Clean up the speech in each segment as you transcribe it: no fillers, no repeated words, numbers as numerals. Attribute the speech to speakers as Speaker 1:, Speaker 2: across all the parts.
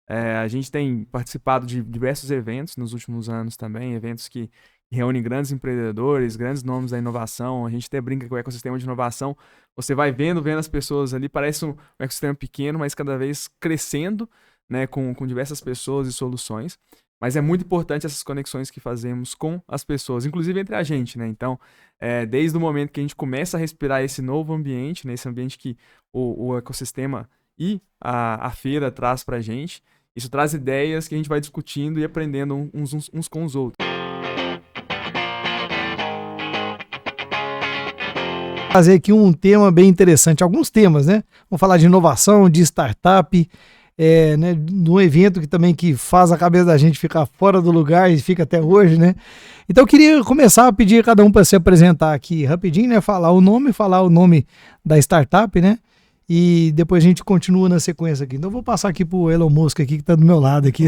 Speaker 1: A gente tem participado de diversos eventos nos últimos anos também, eventos que reúnem grandes empreendedores, grandes nomes da inovação. A gente até brinca com o ecossistema de inovação. Você vai vendo as pessoas ali, parece um ecossistema pequeno, mas cada vez crescendo, né, com diversas pessoas e soluções. Mas é muito importante essas conexões que fazemos com as pessoas, inclusive entre a gente, né? Então, desde o momento que a gente começa a respirar esse novo ambiente, né, esse ambiente que o ecossistema e a feira traz para a gente, isso traz ideias que a gente vai discutindo e aprendendo uns com os outros.
Speaker 2: Fazer aqui um tema bem interessante, alguns temas, né? Vamos falar de inovação, de startup, né? De um evento que faz a cabeça da gente ficar fora do lugar e fica até hoje, né? Então eu queria começar a pedir a cada um para se apresentar aqui rapidinho, né? Falar o nome da startup, né? E depois a gente continua na sequência aqui. Então eu vou passar aqui pro Elon Musk aqui, que tá do meu lado aqui.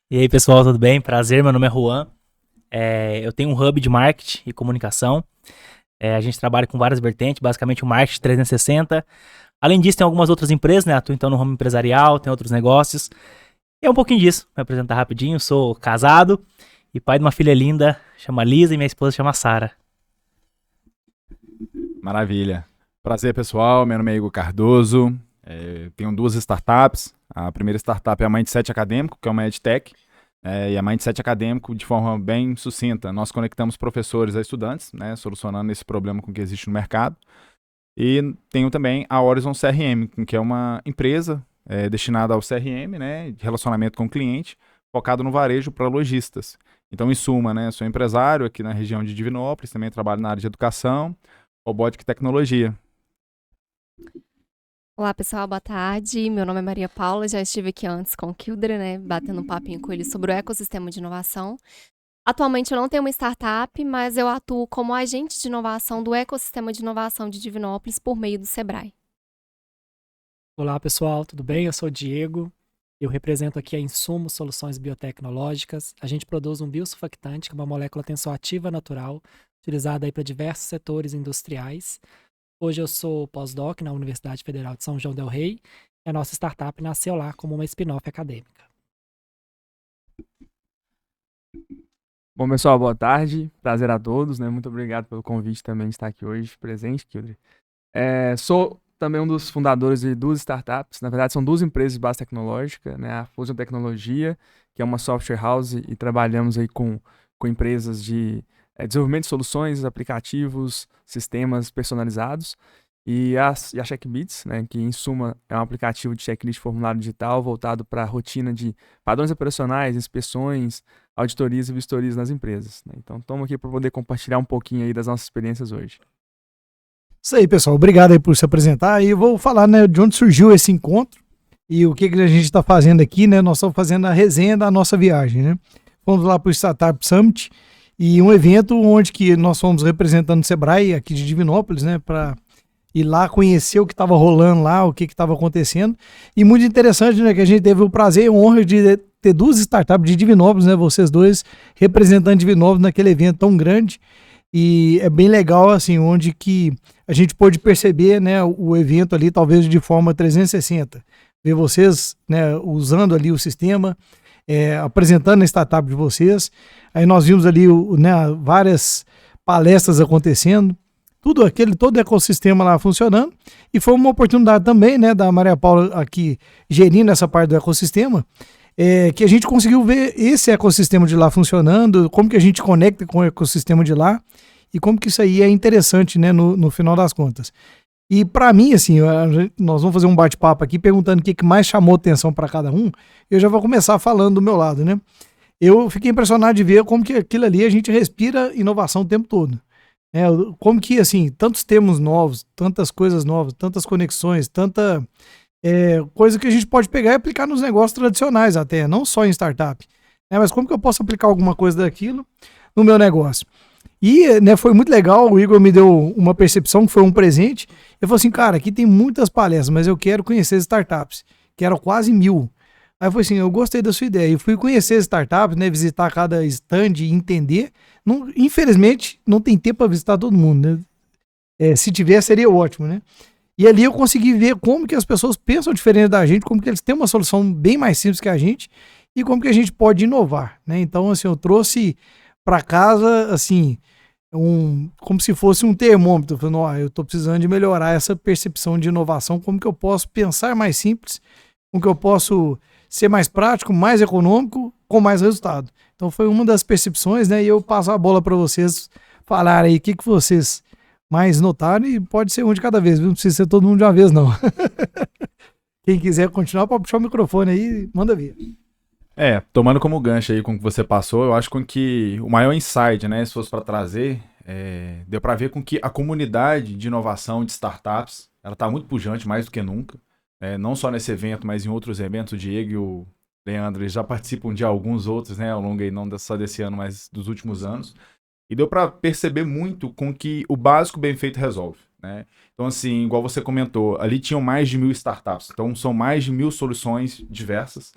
Speaker 3: E aí, pessoal, tudo bem? Prazer, meu nome é Juan. Eu tenho um hub de marketing e comunicação. A gente trabalha com várias vertentes, basicamente o marketing 360. Além disso, tem algumas outras empresas, né? Atuo então no ramo empresarial, tem outros negócios. E é um pouquinho disso. Vou me apresentar rapidinho. Sou casado e pai de uma filha linda, chama Lisa, e minha esposa chama Sara.
Speaker 4: Maravilha. Prazer, pessoal. Meu nome é Igor Cardoso. Tenho 2 startups. A primeira startup é a Mindset Acadêmico, que é uma EdTech. E a Mindset Acadêmico, de forma bem sucinta, nós conectamos professores a estudantes, né, solucionando esse problema com que existe no mercado. E tenho também a Horizon CRM, que é uma empresa destinada ao CRM, né, de relacionamento com o cliente, focado no varejo para lojistas. Então, em suma, né, sou empresário aqui na região de Divinópolis, também trabalho na área de educação, robótica e tecnologia.
Speaker 5: Olá, pessoal, boa tarde. Meu nome é Maria Paula, já estive aqui antes com o Kildre, né, batendo um papinho com ele sobre o ecossistema de inovação. Atualmente eu não tenho uma startup, mas eu atuo como agente de inovação do ecossistema de inovação de Divinópolis por meio do Sebrae.
Speaker 6: Olá, pessoal, tudo bem? Eu sou o Diego. Eu represento aqui a Insumo Soluções Biotecnológicas. A gente produz um biosurfactante, que é uma molécula tensoativa natural, utilizada aí para diversos setores industriais. Hoje eu sou pós-doc na Universidade Federal de São João del Rei e a nossa startup nasceu lá como uma spin-off acadêmica.
Speaker 1: Bom, pessoal, boa tarde. Prazer a todos, né? Muito obrigado pelo convite também de estar aqui hoje presente, Kildre. Sou também um dos fundadores de 2 startups. Na verdade, são 2 empresas de base tecnológica, né? A Fusion Tecnologia, que é uma software house, e trabalhamos aí com empresas de desenvolvimento de soluções, aplicativos, sistemas personalizados. E a CheckBits, né, que em suma é um aplicativo de checklist de formulário digital voltado para a rotina de padrões operacionais, inspeções, auditorias e vistorias nas empresas, né? Então, estamos aqui para poder compartilhar um pouquinho aí das nossas experiências hoje.
Speaker 2: Isso aí, pessoal. Obrigado aí por se apresentar. E eu vou falar, né, de onde surgiu esse encontro e o que a gente está fazendo aqui, né? Nós estamos fazendo a resenha da nossa viagem, né? Fomos lá para o Startup Summit e um evento onde que nós fomos representando o Sebrae aqui de Divinópolis, né? Para ir lá conhecer o que estava rolando lá, o que estava acontecendo. E muito interessante, né? Que a gente teve o prazer e a honra de ter 2 startups de Divinópolis, né? Vocês 2 representando Divinópolis naquele evento tão grande. E é bem legal, assim, onde que a gente pôde perceber, né, o evento ali, talvez de forma 360. Ver vocês, né, usando ali o sistema, apresentando a startup de vocês. Aí nós vimos ali, né, várias palestras acontecendo, todo o ecossistema lá funcionando. E foi uma oportunidade também, né, da Maria Paula aqui gerindo essa parte do ecossistema, que a gente conseguiu ver esse ecossistema de lá funcionando, como que a gente conecta com o ecossistema de lá e como que isso aí é interessante, né, no final das contas. E para mim, assim, nós vamos fazer um bate-papo aqui perguntando o que mais chamou atenção para cada um. Eu já vou começar falando do meu lado, né? Eu fiquei impressionado de ver como que aquilo ali a gente respira inovação o tempo todo. Como que, assim, tantos termos novos, tantas coisas novas, tantas conexões, tanta coisa que a gente pode pegar e aplicar nos negócios tradicionais até, não só em startup. Mas como que eu posso aplicar alguma coisa daquilo no meu negócio? E, né, foi muito legal, o Igor me deu uma percepção que foi um presente. Eu falei assim, cara, aqui tem muitas palestras, mas eu quero conhecer as startups, que eram quase 1000. Aí eu falei assim, eu gostei da sua ideia. Eu fui conhecer as startups, né, visitar cada stand e entender. Não, infelizmente, não tem tempo para visitar todo mundo, né? Se tiver, seria ótimo, né? E ali eu consegui ver como que as pessoas pensam diferente da gente, como que eles têm uma solução bem mais simples que a gente e como que a gente pode inovar, né? Então, assim, eu trouxe para casa, assim, como se fosse um termômetro, falando, ó, eu tô precisando de melhorar essa percepção de inovação, como que eu posso pensar mais simples, como que eu posso ser mais prático, mais econômico, com mais resultado. Então foi uma das percepções, né? E eu passo a bola para vocês falarem aí o que vocês mais notaram e pode ser um de cada vez, viu? Não precisa ser todo mundo de uma vez, não. Quem quiser continuar, pode puxar o microfone aí, manda ver.
Speaker 4: Tomando como gancho aí com o que você passou, eu acho que o maior insight, né, se fosse para trazer, deu para ver com que a comunidade de inovação de startups, ela está muito pujante, mais do que nunca, não só nesse evento, mas em outros eventos. O Diego e o Leandro, eles já participam de alguns outros, né, ao longo aí, não só desse ano, mas dos últimos anos, e deu para perceber muito com que o básico bem feito resolve, né? Então, assim, igual você comentou, ali tinham mais de 1.000 startups, então são mais de 1.000 soluções diversas.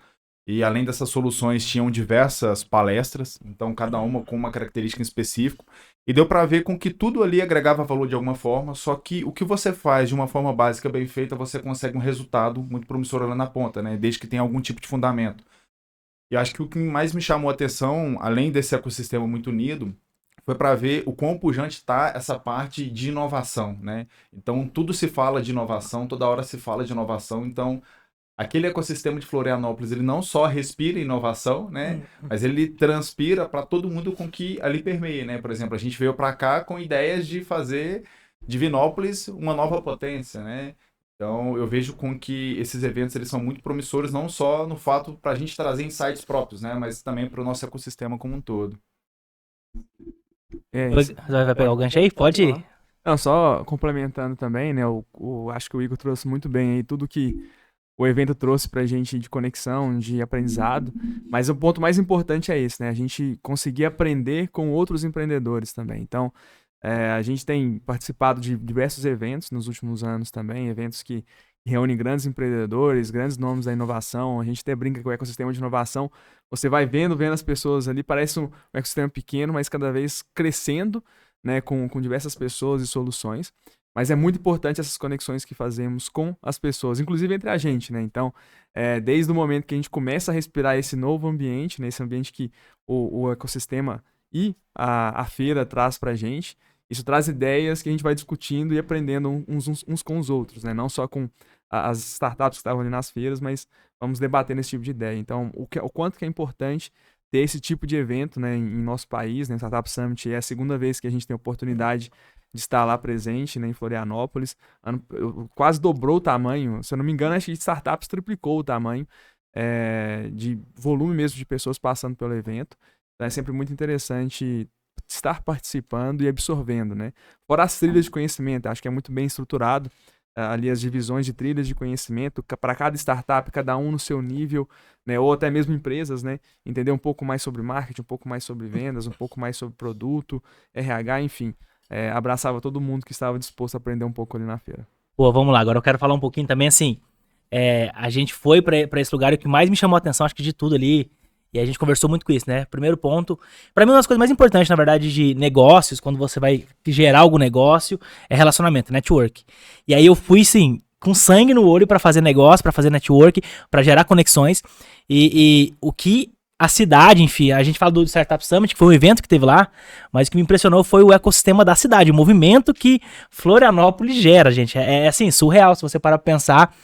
Speaker 4: E além dessas soluções, tinham diversas palestras, então cada uma com uma característica específica. E deu para ver com que tudo ali agregava valor de alguma forma, só que o que você faz de uma forma básica, bem feita, você consegue um resultado muito promissor lá na ponta, né? Desde que tenha algum tipo de fundamento. E acho que o que mais me chamou a atenção, além desse ecossistema muito unido, foi para ver o quão pujante está essa parte de inovação, né? Então tudo se fala de inovação, toda hora se fala de inovação, então aquele ecossistema de Florianópolis, ele não só respira inovação, né? Mas ele transpira para todo mundo com que ali permeia, né? Por exemplo, a gente veio para cá com ideias de fazer de Divinópolis uma nova potência, né? Então, eu vejo com que esses eventos eles são muito promissores, não só no fato para a gente trazer insights próprios, né? Mas também para o nosso ecossistema como um todo.
Speaker 3: Vai pegar o gancho aí? Pode ir.
Speaker 1: Não, só complementando também, né? Acho que o Igor trouxe muito bem aí tudo que o evento trouxe pra gente de conexão, de aprendizado, mas o ponto mais importante é esse, né? A gente conseguir aprender com outros empreendedores também. Então, a gente tem participado de diversos eventos nos últimos anos também, eventos que reúnem grandes empreendedores, grandes nomes da inovação. A gente até brinca com o ecossistema de inovação. Você vai vendo as pessoas ali, parece um ecossistema pequeno, mas cada vez crescendo, né? Com diversas pessoas e soluções. Mas é muito importante essas conexões que fazemos com as pessoas, inclusive entre a gente, né? Então, desde o momento que a gente começa a respirar esse novo ambiente, né? Esse ambiente que o ecossistema e a feira traz pra gente, isso traz ideias que a gente vai discutindo e aprendendo uns com os outros, né? Não só com as startups que estavam ali nas feiras, mas vamos debatendo esse tipo de ideia. Então, o quanto que é importante ter esse tipo de evento, né, em nosso país, né? Startup Summit é a segunda vez que a gente tem a oportunidade de estar lá presente, né, em Florianópolis. Quase dobrou o tamanho, se eu não me engano, acho que startups triplicou o tamanho de volume mesmo de pessoas passando pelo evento. Então é sempre muito interessante estar participando e absorvendo, né? Fora as trilhas de conhecimento, acho que é muito bem estruturado ali as divisões de trilhas de conhecimento para cada startup, cada um no seu nível, né? Ou até mesmo empresas, né? Entender um pouco mais sobre marketing, um pouco mais sobre vendas, um pouco mais sobre produto, RH, enfim. Abraçava todo mundo que estava disposto a aprender um pouco ali na feira.
Speaker 3: Pô, vamos lá, agora eu quero falar um pouquinho também, assim, a gente foi pra esse lugar, e o que mais me chamou a atenção, acho que de tudo ali, e a gente conversou muito com isso, né? Primeiro ponto, pra mim uma das coisas mais importantes, na verdade, de negócios, quando você vai gerar algum negócio, é relacionamento, network. E aí eu fui, sim, com sangue no olho pra fazer negócio, pra fazer network, pra gerar conexões, e o que a cidade, enfim, a gente fala do Startup Summit, que foi um evento que teve lá, mas o que me impressionou foi o ecossistema da cidade, o movimento que Florianópolis gera, gente. É assim, surreal, se você parar pra pensar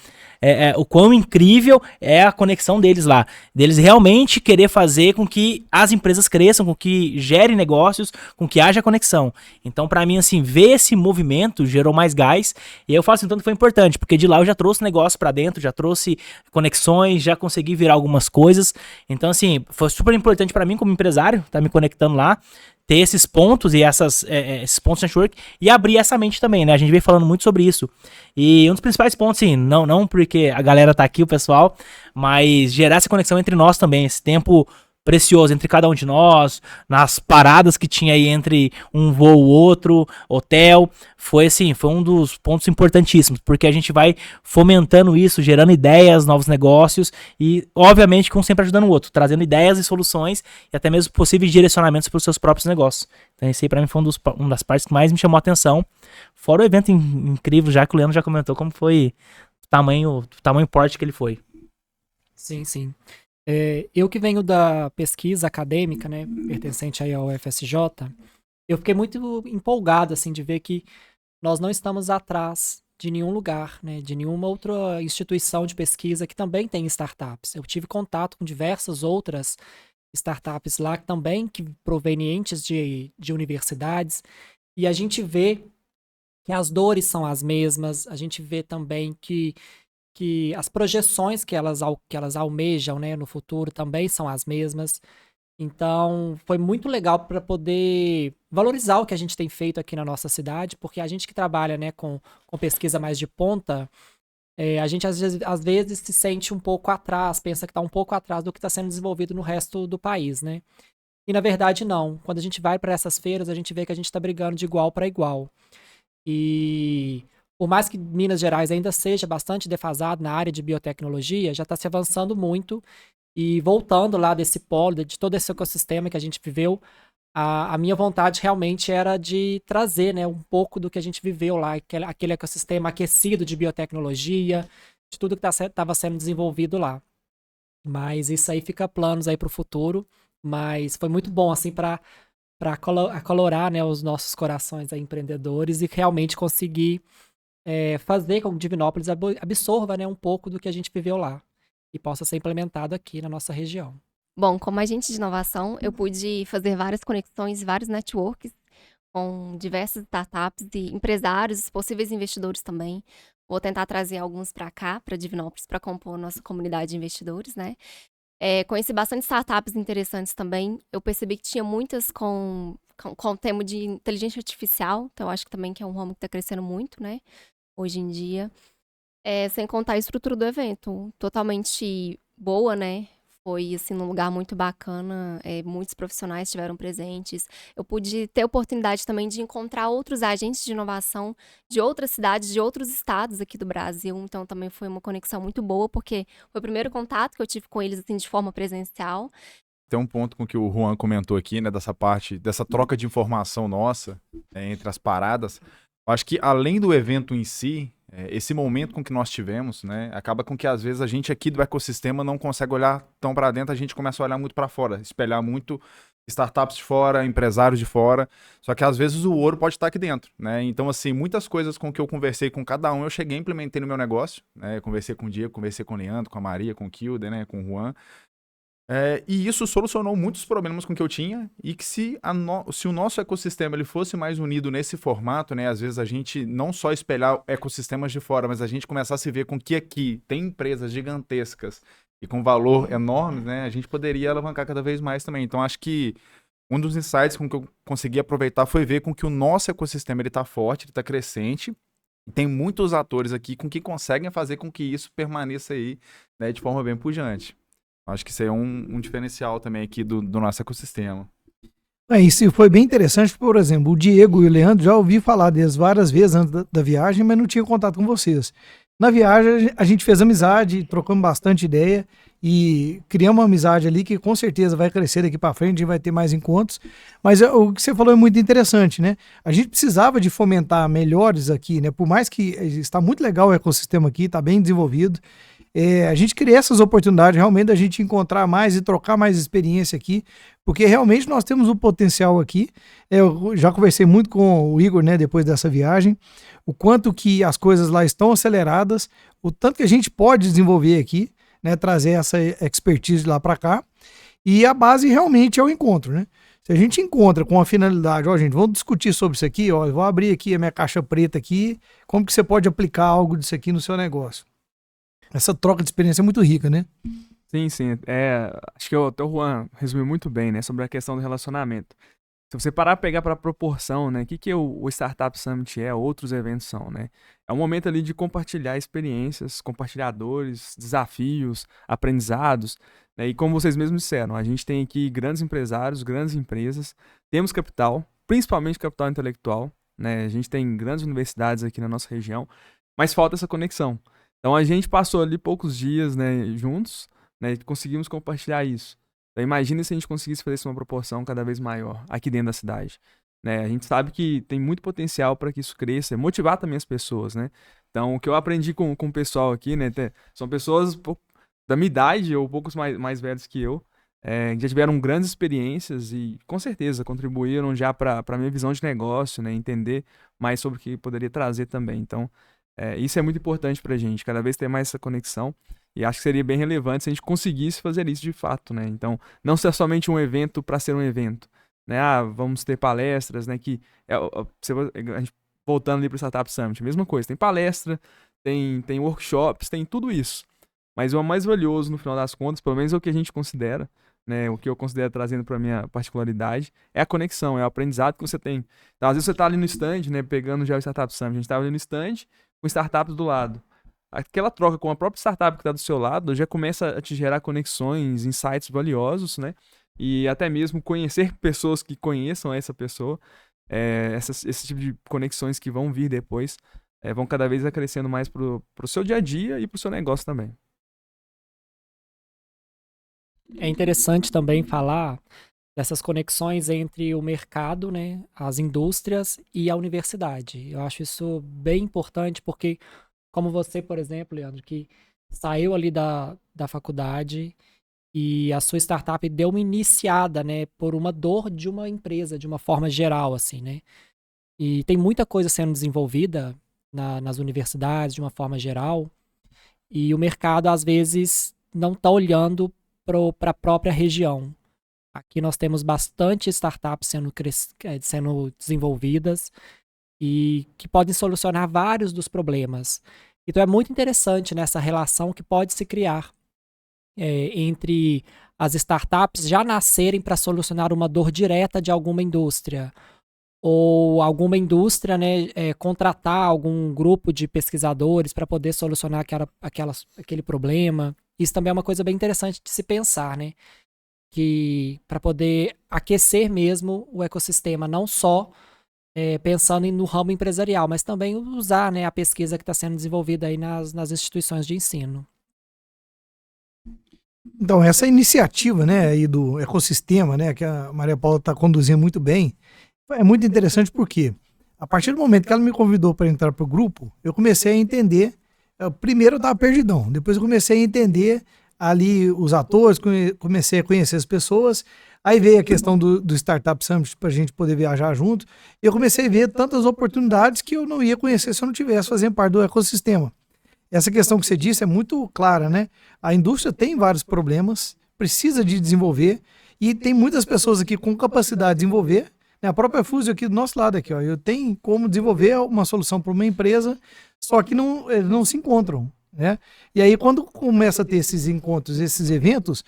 Speaker 3: o quão incrível é a conexão deles lá. Deles realmente querer fazer com que as empresas cresçam, com que gerem negócios, com que haja conexão. Então, pra mim, assim, ver esse movimento gerou mais gás. E eu falo assim, tanto foi importante, porque de lá eu já trouxe negócio pra dentro, já trouxe conexões, já consegui virar algumas coisas. Então, assim, foi super importante pra mim como empresário, tá me conectando lá, ter esses pontos e esses pontos de network e abrir essa mente também, né? A gente vem falando muito sobre isso. E um dos principais pontos, sim, não porque a galera tá aqui, o pessoal, mas gerar essa conexão entre nós também. Esse tempo precioso entre cada um de nós, nas paradas que tinha aí entre um voo e outro, hotel. Foi assim, foi um dos pontos importantíssimos, porque a gente vai fomentando isso, gerando ideias, novos negócios e, obviamente, com sempre ajudando o outro, trazendo ideias e soluções e até mesmo possíveis direcionamentos para os seus próprios negócios. Então, esse aí para mim foi uma das partes que mais me chamou a atenção. Fora o evento incrível, já que o Leandro já comentou como foi o tamanho porte que ele foi.
Speaker 6: Sim, sim. Eu que venho da pesquisa acadêmica, né, pertencente aí ao FSJ, eu fiquei muito empolgado, assim, de ver que nós não estamos atrás de nenhum lugar, né, de nenhuma outra instituição de pesquisa que também tem startups. Eu tive contato com diversas outras startups lá também, que provenientes de universidades, e a gente vê que as dores são as mesmas, a gente vê também que as projeções que elas almejam, né, no futuro também são as mesmas. Então, foi muito legal para poder valorizar o que a gente tem feito aqui na nossa cidade, porque a gente que trabalha, né, com pesquisa mais de ponta, a gente às vezes se sente um pouco atrás, pensa que está um pouco atrás do que está sendo desenvolvido no resto do país, né? E na verdade não. Quando a gente vai para essas feiras, a gente vê que a gente está brigando de igual para igual. E por mais que Minas Gerais ainda seja bastante defasado na área de biotecnologia, já está se avançando muito. E voltando lá desse polo, de todo esse ecossistema que a gente viveu, a minha vontade realmente era de trazer, né, um pouco do que a gente viveu lá, aquele ecossistema aquecido de biotecnologia, de tudo que estava sendo desenvolvido lá. Mas isso aí fica planos aí para o futuro. Mas foi muito bom, assim, para acalorar, né, os nossos corações aí, empreendedores, e realmente conseguir fazer com que Divinópolis absorva, né, um pouco do que a gente viveu lá e possa ser implementado aqui na nossa região.
Speaker 5: Bom, como agente de inovação, eu pude fazer várias conexões, vários networks com diversas startups e empresários, possíveis investidores também. Vou tentar trazer alguns para cá, para Divinópolis, para compor nossa comunidade de investidores, né? Conheci bastante startups interessantes também. Eu percebi que tinha muitas com o tema de inteligência artificial, então eu acho que também que é um ramo que está crescendo muito, né? Hoje em dia. Sem contar a estrutura do evento, totalmente boa, né? Foi, assim, num lugar muito bacana, muitos profissionais estiveram presentes. Eu pude ter a oportunidade também de encontrar outros agentes de inovação de outras cidades, de outros estados aqui do Brasil. Então, também foi uma conexão muito boa, porque foi o primeiro contato que eu tive com eles, assim, de forma presencial.
Speaker 4: Tem um ponto com o que o Juan comentou aqui, né, dessa troca de informação nossa, entre as paradas. Eu acho que além do evento em si, esse momento com que nós tivemos, né, acaba com que às vezes a gente aqui do ecossistema não consegue olhar tão para dentro, a gente começa a olhar muito para fora, espelhar muito startups de fora, empresários de fora, só que às vezes o ouro pode estar aqui dentro, né? Então, assim, muitas coisas com que eu conversei com cada um, eu cheguei e implementei no meu negócio, né? Conversei com o Diego, conversei com o Leandro, com a Maria, com o Kilder, né, com o Juan. E isso solucionou muitos problemas com que eu tinha, e que se o nosso ecossistema ele fosse mais unido nesse formato, né, às vezes a gente não só espelhar ecossistemas de fora, mas a gente começar a se ver com que aqui tem empresas gigantescas e com valor enorme, né, a gente poderia alavancar cada vez mais também. Então acho que um dos insights com que eu consegui aproveitar foi ver com que o nosso ecossistema ele está forte, ele está crescente, e tem muitos atores aqui com que conseguem fazer com que isso permaneça aí, né, de forma bem pujante. Acho que isso aí é um diferencial também aqui do nosso ecossistema.
Speaker 2: Isso foi bem interessante, por exemplo, o Diego e o Leandro já ouvi falar deles várias vezes antes da viagem, mas não tinha contato com vocês. Na viagem a gente fez amizade, trocamos bastante ideia e criamos uma amizade ali que com certeza vai crescer daqui para frente, a gente vai ter mais encontros. Mas o que você falou é muito interessante, né? A gente precisava de fomentar melhores aqui, né? Por mais que está muito legal o ecossistema aqui, está bem desenvolvido. A gente cria essas oportunidades realmente da gente encontrar mais e trocar mais experiência aqui, porque realmente nós temos um potencial aqui. Eu já conversei muito com o Igor, né, depois dessa viagem, o quanto que as coisas lá estão aceleradas, o tanto que a gente pode desenvolver aqui, né, trazer essa expertise lá para cá, e a base realmente é o encontro, né? Se a gente encontra com a finalidade, ó, gente, vamos discutir sobre isso aqui, ó, eu vou abrir aqui a minha caixa preta aqui, como que você pode aplicar algo disso aqui no seu negócio? Essa troca de experiência é muito rica, né?
Speaker 1: Sim, sim. Acho que o Juan resumiu muito bem, né, sobre a questão do relacionamento. se você parar pra pegar pra proporção, né? O que o Startup Summit outros eventos são, né? É um momento ali de compartilhar experiências, compartilhadores, desafios, aprendizados, né? E como vocês mesmos disseram, a gente tem aqui grandes empresários, grandes empresas, temos capital, principalmente capital intelectual, né? A gente tem grandes universidades aqui na nossa região, mas falta essa conexão. Então a gente passou ali poucos dias, né, juntos, né, e conseguimos compartilhar isso. Então imagina se a gente conseguisse fazer isso uma proporção cada vez maior aqui dentro da cidade, né? A gente sabe que tem muito potencial para que isso cresça, motivar também as pessoas, né? Então o que eu aprendi com o pessoal aqui, né, são pessoas da minha idade ou poucos mais velhos que eu, que já tiveram grandes experiências e com certeza contribuíram já para a minha visão de negócio, né? Entender mais sobre o que poderia trazer também. Então isso é muito importante pra gente, cada vez ter mais essa conexão. E acho que seria bem relevante se a gente conseguisse fazer isso de fato, né? Então, não ser somente um evento para ser um evento, né? Ah, vamos ter palestras, né? A gente, voltando ali para o Startup Summit, mesma coisa. Tem palestra, tem workshops, tem tudo isso. Mas o mais valioso, no final das contas, pelo menos é o que a gente considera, né? O que eu considero trazendo para minha particularidade, é a conexão, é o aprendizado que você tem. Então, às vezes você tá ali no stand, né? Pegando já o Startup Summit, a gente tava ali no stand com startups do lado. Aquela troca com a própria startup que está do seu lado já começa a te gerar conexões, insights valiosos, né? E até mesmo conhecer pessoas que conheçam essa pessoa, esse tipo de conexões que vão vir depois, vão cada vez crescendo mais pro seu dia a dia e pro seu negócio também.
Speaker 6: É interessante também falar dessas conexões entre o mercado, né, as indústrias e a universidade. Eu acho isso bem importante porque, como você, por exemplo, Leandro, que saiu ali da faculdade e a sua startup deu uma iniciada, né, por uma dor de uma empresa, de uma forma geral, assim, né? E tem muita coisa sendo desenvolvida nas universidades, de uma forma geral, e o mercado, às vezes, não está olhando para a própria região. Aqui nós temos bastante startups sendo desenvolvidas e que podem solucionar vários dos problemas. Então é muito interessante nessa relação que pode se criar entre as startups já nascerem para solucionar uma dor direta de alguma indústria, ou alguma indústria, né, contratar algum grupo de pesquisadores para poder solucionar aquele problema. Isso também é uma coisa bem interessante de se pensar, né? Que para poder aquecer mesmo o ecossistema, não só pensando no ramo empresarial, mas também usar, né, a pesquisa que está sendo desenvolvida aí nas instituições de ensino.
Speaker 2: Então, essa iniciativa, né, aí do ecossistema, né, que a Maria Paula está conduzindo muito bem, é muito interessante porque, a partir do momento que ela me convidou para entrar para o grupo, eu comecei a entender. Primeiro eu estava perdidão, depois eu comecei a entender ali os atores, comecei a conhecer as pessoas, aí veio a questão do Startup Summit para a gente poder viajar junto, e eu comecei a ver tantas oportunidades que eu não ia conhecer se eu não tivesse fazendo parte do ecossistema. Essa questão que você disse é muito clara, né? A indústria tem vários problemas, precisa de desenvolver, e tem muitas pessoas aqui com capacidade de desenvolver, né? A própria Fusio aqui do nosso lado, aqui, ó, eu tenho como desenvolver uma solução para uma empresa, só que não se encontram, né? E aí quando começa a ter esses encontros, esses eventos,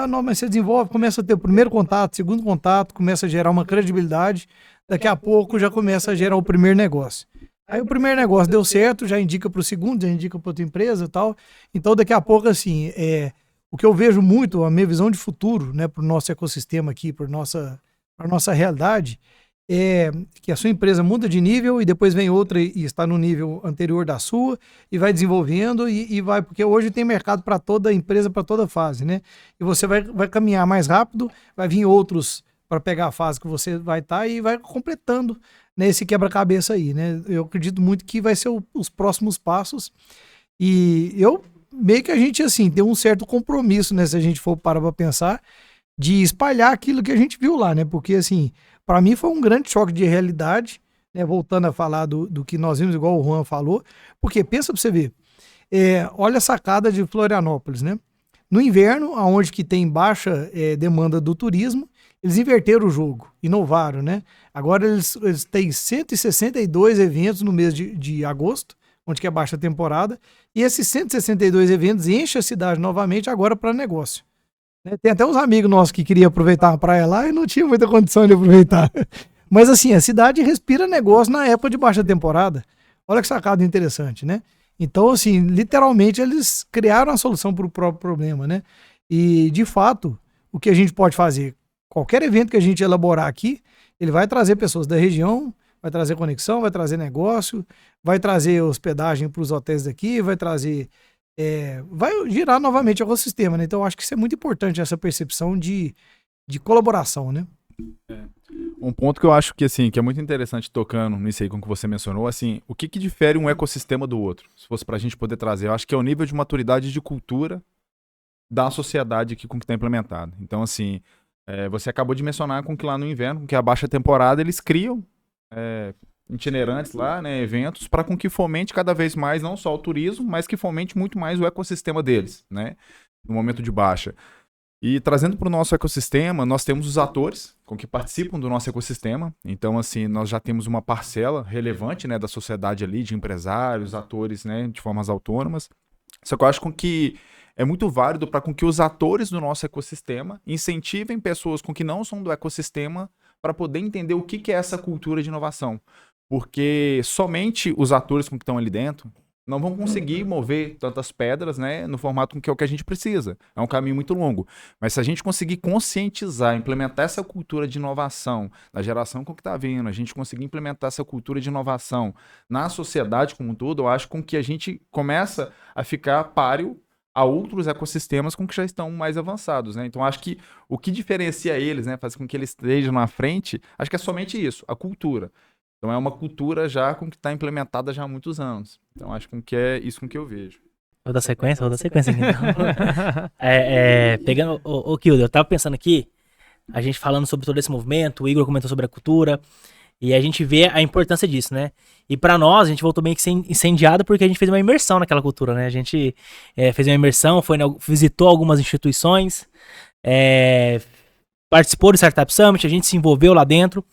Speaker 2: não, mas você desenvolve, começa a ter o primeiro contato, segundo contato, começa a gerar uma credibilidade, daqui a pouco já começa a gerar o primeiro negócio. Aí o primeiro negócio deu certo, já indica para o segundo, já indica para outra empresa e tal. Então daqui a pouco, assim, o que eu vejo muito, a minha visão de futuro, né, para o nosso ecossistema aqui, para a nossa realidade, é que a sua empresa muda de nível e depois vem outra e está no nível anterior da sua e vai desenvolvendo e vai, porque hoje tem mercado para toda empresa, para toda fase, né? E você vai caminhar mais rápido, vai vir outros para pegar a fase que você vai estar e vai completando, né, esse quebra-cabeça aí, né? Eu acredito muito que vai ser os próximos passos e eu meio que a gente, assim, tem um certo compromisso, né, se a gente for parar para pensar, de espalhar aquilo que a gente viu lá, né? Porque, assim, para mim foi um grande choque de realidade, né? Voltando a falar do que nós vimos, igual o Juan falou, porque pensa para você ver, olha a sacada de Florianópolis, né? No inverno, onde que tem baixa demanda do turismo, eles inverteram o jogo, inovaram, né? Agora eles têm 162 eventos no mês de agosto, onde que é baixa temporada, e esses 162 eventos enchem a cidade novamente agora para negócio. né? Tem até uns amigos nossos que queriam aproveitar a praia lá e não tinha muita condição de aproveitar. Mas assim, a cidade respira negócio na época de baixa temporada. Olha que sacada interessante, né? Então, assim, literalmente eles criaram a solução para o próprio problema, né? E, de fato, o que a gente pode fazer? Qualquer evento que a gente elaborar aqui, ele vai trazer pessoas da região, vai trazer conexão, vai trazer negócio, vai trazer hospedagem para os hotéis daqui, vai trazer... vai girar novamente o ecossistema, né? Então, eu acho que isso é muito importante, essa percepção de colaboração, né?
Speaker 4: Um ponto que eu acho que, assim, que é muito interessante tocando nisso aí com que você mencionou, assim, o que difere um ecossistema do outro? Se fosse pra gente poder trazer, eu acho que é o nível de maturidade de cultura da sociedade aqui com que está implementado. Então, assim, você acabou de mencionar com que lá no inverno, com que a baixa temporada, eles criam itinerantes lá, né, eventos, para com que fomente cada vez mais, não só o turismo, mas que fomente muito mais o ecossistema deles, né, no momento de baixa. E trazendo para o nosso ecossistema, nós temos os atores com que participam do nosso ecossistema. Então, assim, nós já temos uma parcela relevante, né, da sociedade ali, de empresários, atores, né, de formas autônomas. Só que eu acho que é muito válido para com que os atores do nosso ecossistema incentivem pessoas com que não são do ecossistema para poder entender o que é essa cultura de inovação. Porque somente os atores com que estão ali dentro não vão conseguir mover tantas pedras, né, no formato com que é o que a gente precisa. É um caminho muito longo. Mas se a gente conseguir conscientizar, implementar essa cultura de inovação na geração com que está vindo, a gente conseguir implementar essa cultura de inovação na sociedade como um todo, eu acho com que a gente começa a ficar páreo a outros ecossistemas com que já estão mais avançados, né? Então, acho que o que diferencia eles, né, faz com que eles estejam na frente, acho que é somente isso, a cultura. Então é uma cultura já com que está implementada já há muitos anos. Então acho que é isso com que eu vejo.
Speaker 3: Vou dar sequência aqui então. Pegando o Kilder, eu tava pensando aqui, a gente falando sobre todo esse movimento, o Igor comentou sobre a cultura, e a gente vê a importância disso, né? E pra nós, a gente voltou meio que incendiado porque a gente fez uma imersão naquela cultura, né? A gente fez uma imersão, visitou algumas instituições, participou do Startup Summit, a gente se envolveu lá dentro,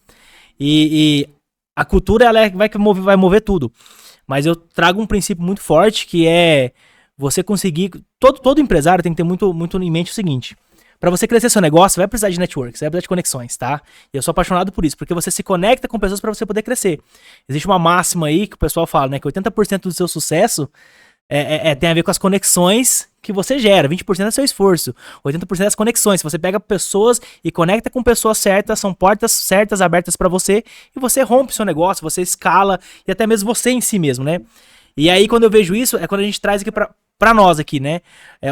Speaker 3: e a cultura ela vai mover tudo. Mas eu trago um princípio muito forte que é você conseguir... Todo empresário tem que ter muito, muito em mente o seguinte. Para você crescer seu negócio, você vai precisar de network, você vai precisar de conexões, tá? E eu sou apaixonado por isso, porque você se conecta com pessoas para você poder crescer. Existe uma máxima aí que o pessoal fala, né? Que 80% do seu sucesso tem a ver com as conexões que você gera, 20% é seu esforço, 80% é as conexões. Se você pega pessoas e conecta com pessoas certas, são portas certas abertas para você, e você rompe seu negócio, você escala, e até mesmo você em si mesmo, né? E aí, quando eu vejo isso, é quando a gente traz aqui pra nós aqui, né?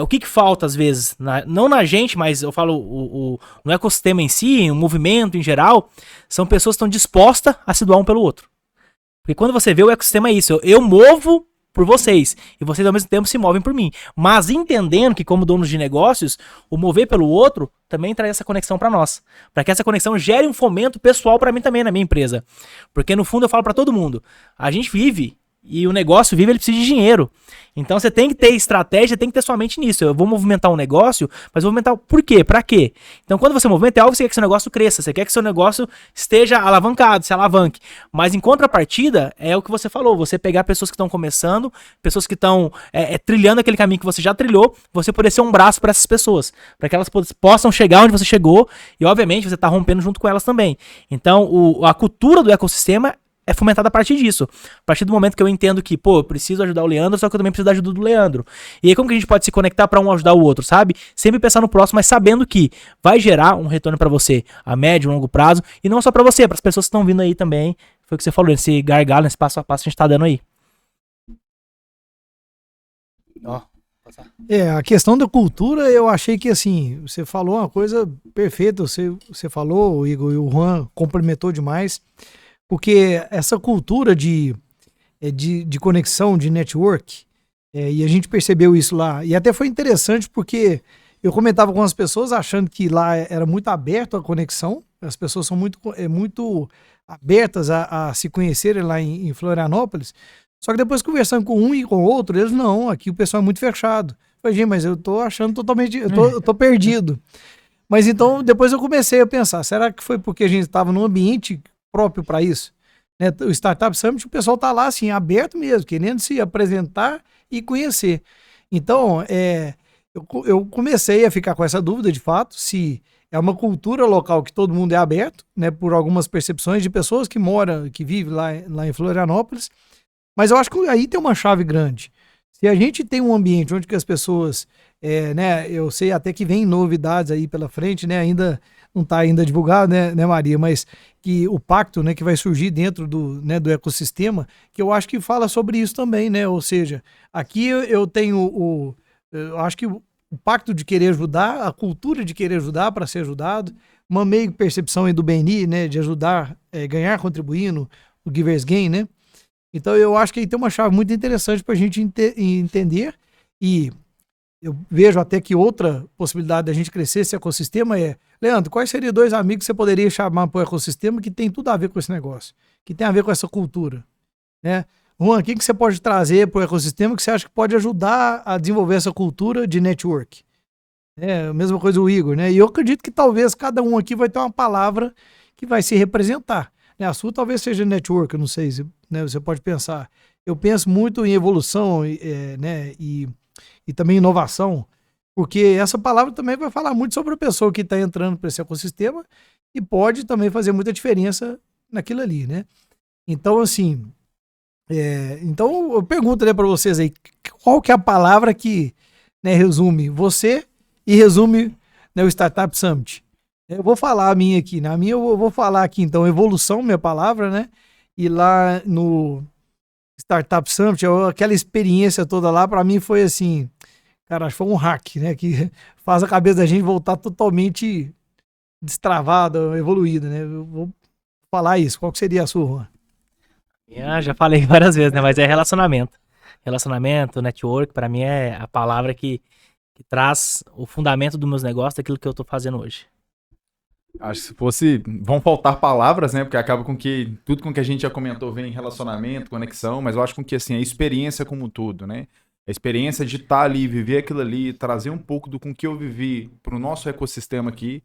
Speaker 3: O que falta, às vezes, não na gente, mas eu falo no ecossistema em si, o movimento em geral, são pessoas que estão dispostas a se doar um pelo outro. Porque quando você vê o ecossistema é isso, eu movo por vocês, e vocês ao mesmo tempo se movem por mim, mas entendendo que como donos de negócios, o mover pelo outro também traz essa conexão para nós, para que essa conexão gere um fomento pessoal para mim também na minha empresa, porque no fundo eu falo para todo mundo, a gente vive e o negócio vive, ele precisa de dinheiro. Então você tem que ter estratégia, tem que ter sua mente nisso. Eu vou movimentar um negócio, mas vou movimentar por quê? Pra quê? Então quando você movimenta, é óbvio que você quer que seu negócio cresça, você quer que seu negócio esteja alavancado, se alavanque. Mas em contrapartida, é o que você falou, você pegar pessoas que estão começando, pessoas que estão trilhando aquele caminho que você já trilhou, você poder ser um braço para essas pessoas, para que elas possam chegar onde você chegou, e obviamente você tá rompendo junto com elas também. Então a cultura do ecossistema é fomentada a partir disso. A partir do momento que eu entendo que, eu preciso ajudar o Leandro, só que eu também preciso da ajuda do Leandro. E aí como que a gente pode se conectar para um ajudar o outro, sabe? Sempre pensar no próximo, mas sabendo que vai gerar um retorno para você a médio e longo prazo, e não só para você, para as pessoas que estão vindo aí também. Foi o que você falou, esse gargalo, esse passo a passo que a gente tá dando aí.
Speaker 2: A questão da cultura, eu achei que, assim, você falou uma coisa perfeita, você falou, o Igor, e o Juan complementou demais. Porque essa cultura de conexão, de network, e a gente percebeu isso lá, e até foi interessante porque eu comentava com as pessoas achando que lá era muito aberto a conexão, as pessoas são muito abertas a se conhecerem lá em Florianópolis, só que depois conversando com um e com o outro, eles não, aqui o pessoal é muito fechado. Eu falei, gente, mas eu tô achando totalmente, eu tô perdido. Mas então depois eu comecei a pensar, será que foi porque a gente estava num ambiente próprio para isso, né? O Startup Summit, o pessoal tá lá assim, aberto mesmo, querendo se apresentar e conhecer. Então, eu comecei a ficar com essa dúvida, de fato, se é uma cultura local que todo mundo é aberto, né, por algumas percepções de pessoas que moram, que vivem lá em Florianópolis, mas eu acho que aí tem uma chave grande. Se a gente tem um ambiente onde que as pessoas, né, eu sei até que vem novidades aí pela frente, né, ainda não está ainda divulgado, né, Maria, mas que o pacto, né, que vai surgir dentro né, do ecossistema, que eu acho que fala sobre isso também, né, ou seja, aqui eu tenho eu acho que o pacto de querer ajudar, a cultura de querer ajudar para ser ajudado, uma meio percepção aí do BNI, né, de ajudar, ganhar contribuindo, o Givers Gain, né? Então eu acho que aí tem uma chave muito interessante para a gente entender, e eu vejo até que outra possibilidade da gente crescer esse ecossistema é, Leandro, quais seriam 2 amigos que você poderia chamar para o ecossistema que tem tudo a ver com esse negócio, que tem a ver com essa cultura, né? Juan, o que você pode trazer para o ecossistema que você acha que pode ajudar a desenvolver essa cultura de network? A mesma coisa o Igor, né? E eu acredito que talvez cada um aqui vai ter uma palavra que vai se representar. Né? A sua talvez seja network, eu não sei, né? Você pode pensar. Eu penso muito em evolução, né? E também inovação, porque essa palavra também vai falar muito sobre a pessoa que está entrando para esse ecossistema e pode também fazer muita diferença naquilo ali, né? Então, assim, então eu pergunto, né, para vocês aí, qual que é a palavra que, né, resume você e resume, né, o Startup Summit? Eu vou falar a minha aqui, na minha eu vou falar aqui então evolução, minha palavra, né? E lá no Startup Summit, aquela experiência toda lá, para mim foi assim, cara, acho que foi um hack, né? Que faz a cabeça da gente voltar totalmente destravada, evoluída, né? Eu vou falar isso. Qual que seria a sua, Juan?
Speaker 3: Já falei várias vezes, né? Mas é relacionamento. Relacionamento, network, pra mim é a palavra que traz o fundamento dos meus negócios, daquilo que eu tô fazendo hoje.
Speaker 4: Acho que se fosse. Vão faltar palavras, né? Porque acaba com que tudo com que a gente já comentou vem relacionamento, conexão, mas eu acho com que assim, a experiência como um todo, né? A experiência de estar ali, viver aquilo ali, trazer um pouco do com que eu vivi para o nosso ecossistema aqui.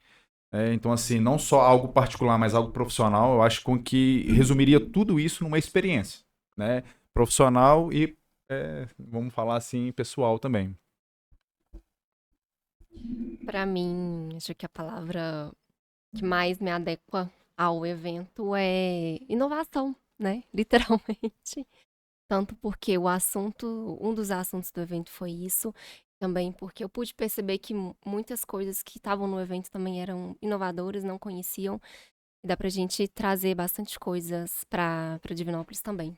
Speaker 4: Então, assim, não só algo particular, mas algo profissional, eu acho com que resumiria tudo isso numa experiência, né? Profissional e, vamos falar assim, pessoal também.
Speaker 5: Para mim, acho que a palavra que mais me adequa ao evento é inovação, né? Literalmente. Tanto porque um dos assuntos do evento foi isso, também porque eu pude perceber que muitas coisas que estavam no evento também eram inovadoras, não conheciam. E dá pra gente trazer bastante coisas para Divinópolis também.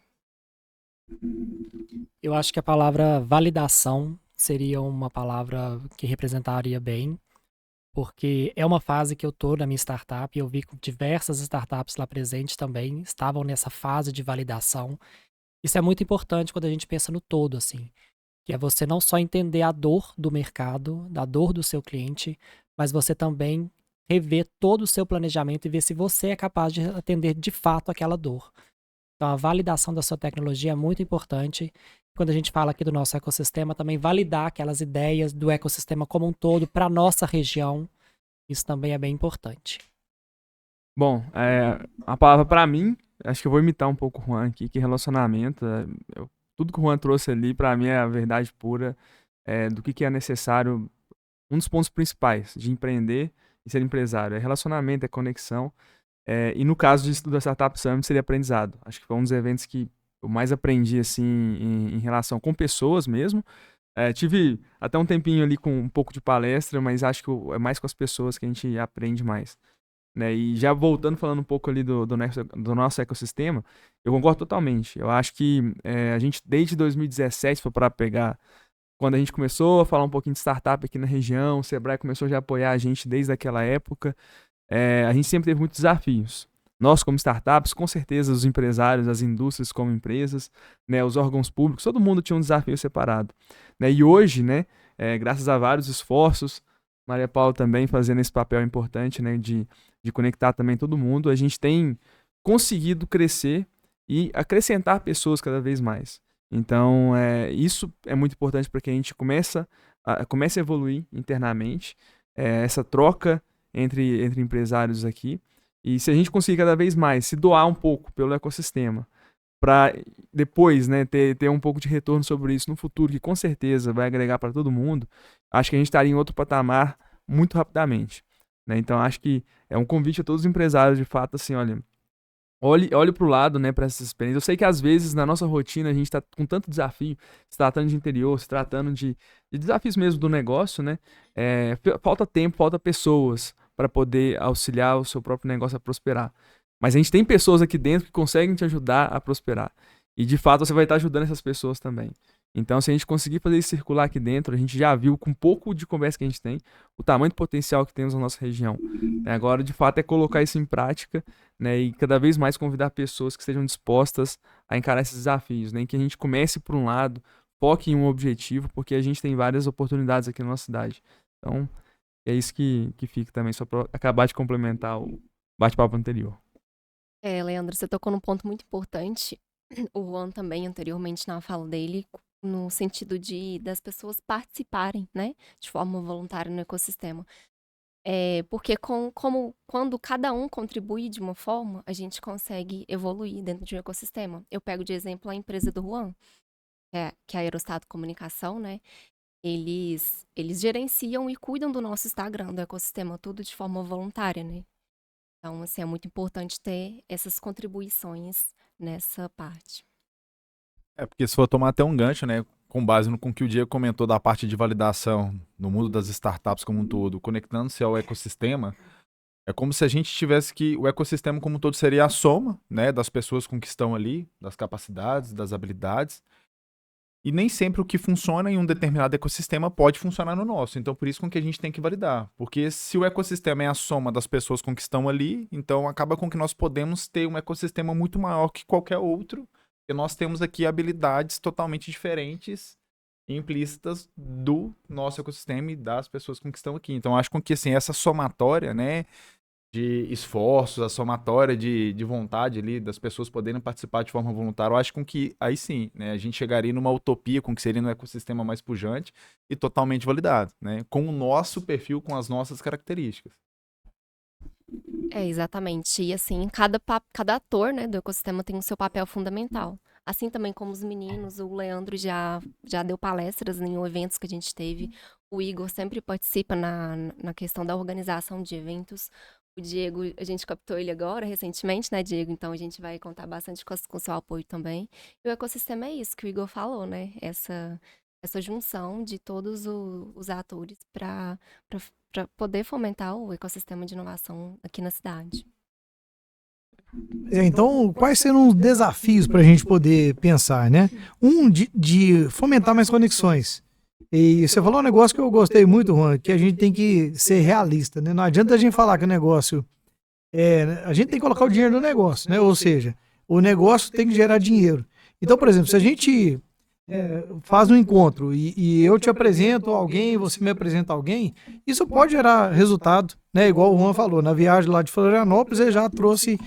Speaker 6: Eu acho que a palavra validação seria uma palavra que representaria bem, porque é uma fase que eu tô na minha startup e eu vi que diversas startups lá presentes também estavam nessa fase de validação. Isso é muito importante quando a gente pensa no todo, assim, que é você não só entender a dor do mercado, da dor do seu cliente, mas você também rever todo o seu planejamento e ver se você é capaz de atender de fato aquela dor. Então, a validação da sua tecnologia é muito importante. Quando a gente fala aqui do nosso ecossistema, também validar aquelas ideias do ecossistema como um todo para a nossa região, isso também é bem importante.
Speaker 1: Bom, a palavra para mim, acho que eu vou imitar um pouco o Juan aqui, que relacionamento, tudo que o Juan trouxe ali, para mim é a verdade pura do que é necessário. Um dos pontos principais de empreender e ser empresário é relacionamento, é conexão. E no caso do Startup Summit seria aprendizado. Acho que foi um dos eventos que eu mais aprendi assim em relação com pessoas mesmo. Tive até um tempinho ali com um pouco de palestra, mas acho que é mais com as pessoas que a gente aprende mais. Né? E já voltando, falando um pouco ali do nosso ecossistema, eu concordo totalmente. Eu acho que a gente, desde 2017, se for para pegar, quando a gente começou a falar um pouquinho de startup aqui na região, o Sebrae começou já a apoiar a gente desde aquela época, a gente sempre teve muitos desafios. Nós, como startups, com certeza os empresários, as indústrias como empresas, né, os órgãos públicos, todo mundo tinha um desafio separado. Né? E hoje, né, graças a vários esforços, Maria Paula também fazendo esse papel importante, né, de conectar também todo mundo, a gente tem conseguido crescer e acrescentar pessoas cada vez mais. Então, isso é muito importante para que a gente comece a evoluir internamente, essa troca entre empresários aqui. E se a gente conseguir cada vez mais se doar um pouco pelo ecossistema, para depois, né, ter um pouco de retorno sobre isso no futuro, que com certeza vai agregar para todo mundo, acho que a gente estaria em outro patamar muito rapidamente, né? Então acho que é um convite a todos os empresários, de fato, assim, olhe para o lado, né, para essas experiências. Eu sei que às vezes na nossa rotina a gente está com tanto desafio, se tratando de interior, se tratando de desafios mesmo do negócio, né? Falta tempo, falta pessoas para poder auxiliar o seu próprio negócio a prosperar. Mas a gente tem pessoas aqui dentro que conseguem te ajudar a prosperar. E de fato você vai estar ajudando essas pessoas também. Então, se a gente conseguir fazer isso circular aqui dentro, a gente já viu com um pouco de conversa que a gente tem, o tamanho do potencial que temos na nossa região. Agora, de fato, é colocar isso em prática, né, e cada vez mais convidar pessoas que estejam dispostas a encarar esses desafios, né, que a gente comece por um lado, foque em um objetivo, porque a gente tem várias oportunidades aqui na nossa cidade. Então, é isso que fica também, só para acabar de complementar o bate-papo anterior.
Speaker 5: Leandro, você tocou num ponto muito importante. O Juan também, anteriormente, na fala dele, no sentido das pessoas participarem, né, de forma voluntária no ecossistema. Porque quando cada um contribui de uma forma, a gente consegue evoluir dentro de um ecossistema. Eu pego de exemplo a empresa do Juan, que é a Aerostato Comunicação, né? Eles gerenciam e cuidam do nosso Instagram, do ecossistema, tudo de forma voluntária, né? Então, assim, é muito importante ter essas contribuições nessa parte.
Speaker 4: Porque se for tomar até um gancho, né, com base no que o Diego comentou da parte de validação no mundo das startups como um todo, conectando-se ao ecossistema, é como se a gente tivesse que o ecossistema como um todo seria a soma, né, das pessoas com que estão ali, das capacidades, das habilidades, e nem sempre o que funciona em um determinado ecossistema pode funcionar no nosso. Então, por isso com que a gente tem que validar. Porque se o ecossistema é a soma das pessoas com que estão ali, então acaba com que nós podemos ter um ecossistema muito maior que qualquer outro, porque nós temos aqui habilidades totalmente diferentes e implícitas do nosso ecossistema e das pessoas com que estão aqui. Então, acho que assim, essa somatória, né, de esforços, a somatória de vontade ali das pessoas poderem participar de forma voluntária, eu acho que aí sim, né, a gente chegaria numa utopia com que seria um ecossistema mais pujante e totalmente validado, né, com o nosso perfil, com as nossas características.
Speaker 5: Exatamente. E assim, cada ator, né, do ecossistema tem o seu papel fundamental. Assim também como os meninos, o Leandro já deu palestras em eventos que a gente teve. O Igor sempre participa na questão da organização de eventos. O Diego, a gente captou ele agora, recentemente, né, Diego? Então a gente vai contar bastante com o seu apoio também. E o ecossistema é isso que o Igor falou, né? Essa junção de todos os atores para poder fomentar o ecossistema de inovação aqui na cidade.
Speaker 2: Então, quais serão os desafios para a gente poder pensar, né? De fomentar mais conexões. E você falou um negócio que eu gostei muito, Juan, que a gente tem que ser realista, né? Não adianta a gente falar que o negócio... a gente tem que colocar o dinheiro no negócio, né? Ou seja, o negócio tem que gerar dinheiro. Então, por exemplo, se a gente faz um encontro e eu te apresento alguém, você me apresenta alguém, isso pode gerar resultado, né? Igual o Juan falou, na viagem lá de Florianópolis ele já trouxe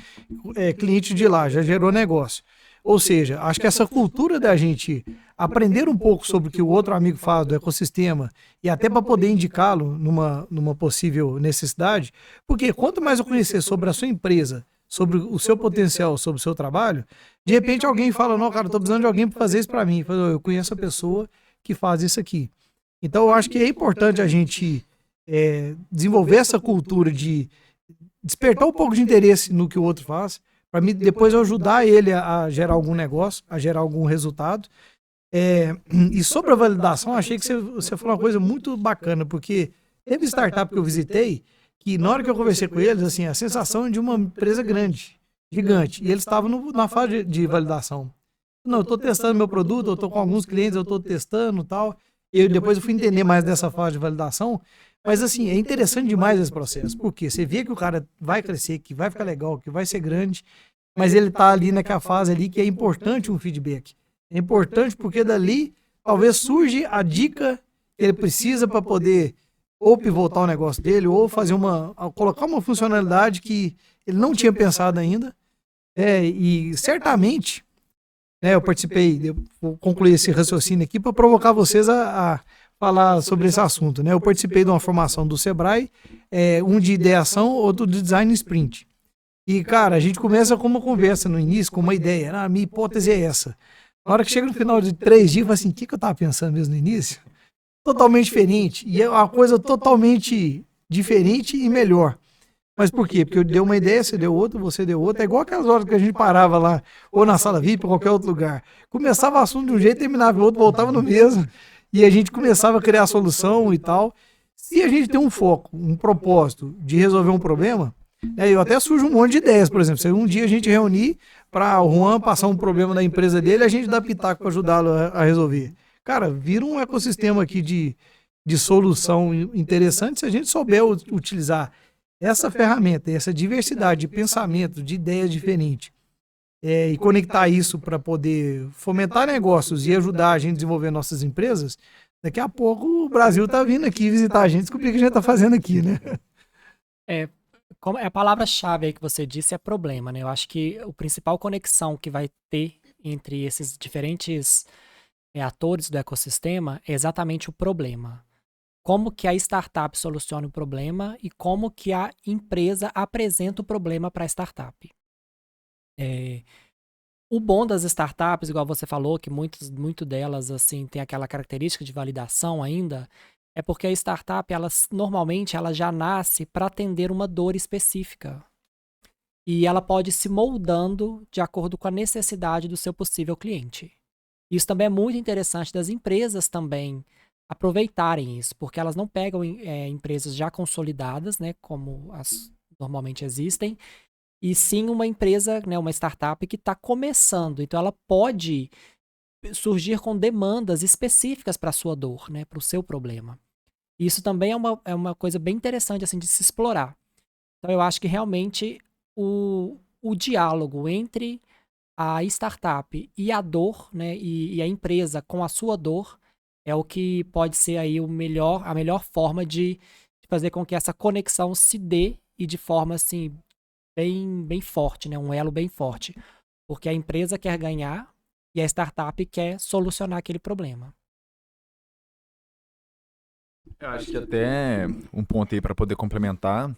Speaker 2: cliente de lá, já gerou negócio. Ou seja, acho que essa cultura da gente aprender um pouco sobre o que o outro amigo faz do ecossistema e até para poder indicá-lo numa possível necessidade, porque quanto mais eu conhecer sobre a sua empresa, sobre o seu potencial, sobre o seu trabalho, de repente alguém fala, não, cara, eu tô precisando de alguém para fazer isso para mim. Eu conheço a pessoa que faz isso aqui. Então, eu acho que é importante a gente desenvolver essa cultura de despertar um pouco de interesse no que o outro faz, para mim depois eu ajudar ele a gerar algum negócio, a gerar algum resultado. E sobre a validação, achei que você falou uma coisa muito bacana, porque teve startup que eu visitei, que na hora que eu conversei com eles, assim, a sensação de uma empresa grande, gigante, e eles estavam na fase de validação. Não, eu estou testando meu produto, eu estou com alguns clientes, eu estou testando e tal, e depois eu fui entender mais dessa fase de validação, mas assim, é interessante demais esse processo, porque você vê que o cara vai crescer, que vai ficar legal, que vai ser grande, mas ele está ali naquela fase ali que é importante um feedback. É importante porque dali talvez surge a dica que ele precisa para poder ou pivotar o negócio dele, ou fazer colocar uma funcionalidade que ele não tinha pensado ainda. E certamente, eu participei, vou concluir esse raciocínio aqui para provocar vocês a falar sobre esse assunto, né? Eu participei de uma formação do Sebrae, um de ideação, outro de design sprint. E, cara, a gente começa com uma conversa no início, com uma ideia. A minha hipótese é essa. Na hora que chega no final de 3 dias, eu falo assim, o que eu tava pensando mesmo no início? Totalmente diferente. E é uma coisa totalmente diferente e melhor. Mas por quê? Porque eu dei uma ideia, você deu outra, você deu outra. É igual aquelas horas que a gente parava lá, ou na sala VIP, ou qualquer outro lugar. Começava o assunto de um jeito, terminava o outro, voltava no mesmo. E a gente começava a criar solução e tal. Se a gente tem um foco, um propósito de resolver um problema, eu até surge um monte de ideias, por exemplo. Se um dia a gente reunir para o Juan passar um problema da empresa dele, a gente dá pitaco para ajudá-lo a resolver. Cara, vira um ecossistema aqui de solução interessante se a gente souber utilizar essa ferramenta, essa diversidade de pensamento, de ideias diferentes, e conectar isso para poder fomentar negócios e ajudar a gente a desenvolver nossas empresas, daqui a pouco o Brasil tá vindo aqui visitar a gente, descobrir o que a gente tá fazendo aqui, né?
Speaker 6: Como a palavra-chave aí que você disse é problema, né? Eu acho que a principal conexão que vai ter entre esses diferentes atores do ecossistema é exatamente o problema. Como que a startup soluciona o problema e como que a empresa apresenta o problema para a startup. O bom das startups, igual você falou, que muito delas assim tem aquela característica de validação ainda, é porque a startup, normalmente, ela já nasce para atender uma dor específica. E ela pode ir se moldando de acordo com a necessidade do seu possível cliente. Isso também é muito interessante das empresas também aproveitarem isso, porque elas não pegam empresas já consolidadas, né, como as normalmente existem, e sim uma empresa, né, uma startup que está começando. Então ela pode surgir com demandas específicas para a sua dor, né, para o seu problema. Isso também é uma coisa bem interessante assim, de se explorar. Então eu acho que realmente o diálogo entre a startup e a dor, né, e a empresa com a sua dor é o que pode ser aí a melhor forma de fazer com que essa conexão se dê e de forma assim bem forte, né, um elo bem forte, porque a empresa quer ganhar e a startup quer solucionar aquele problema.
Speaker 4: Eu acho que até um ponto aí para poder complementar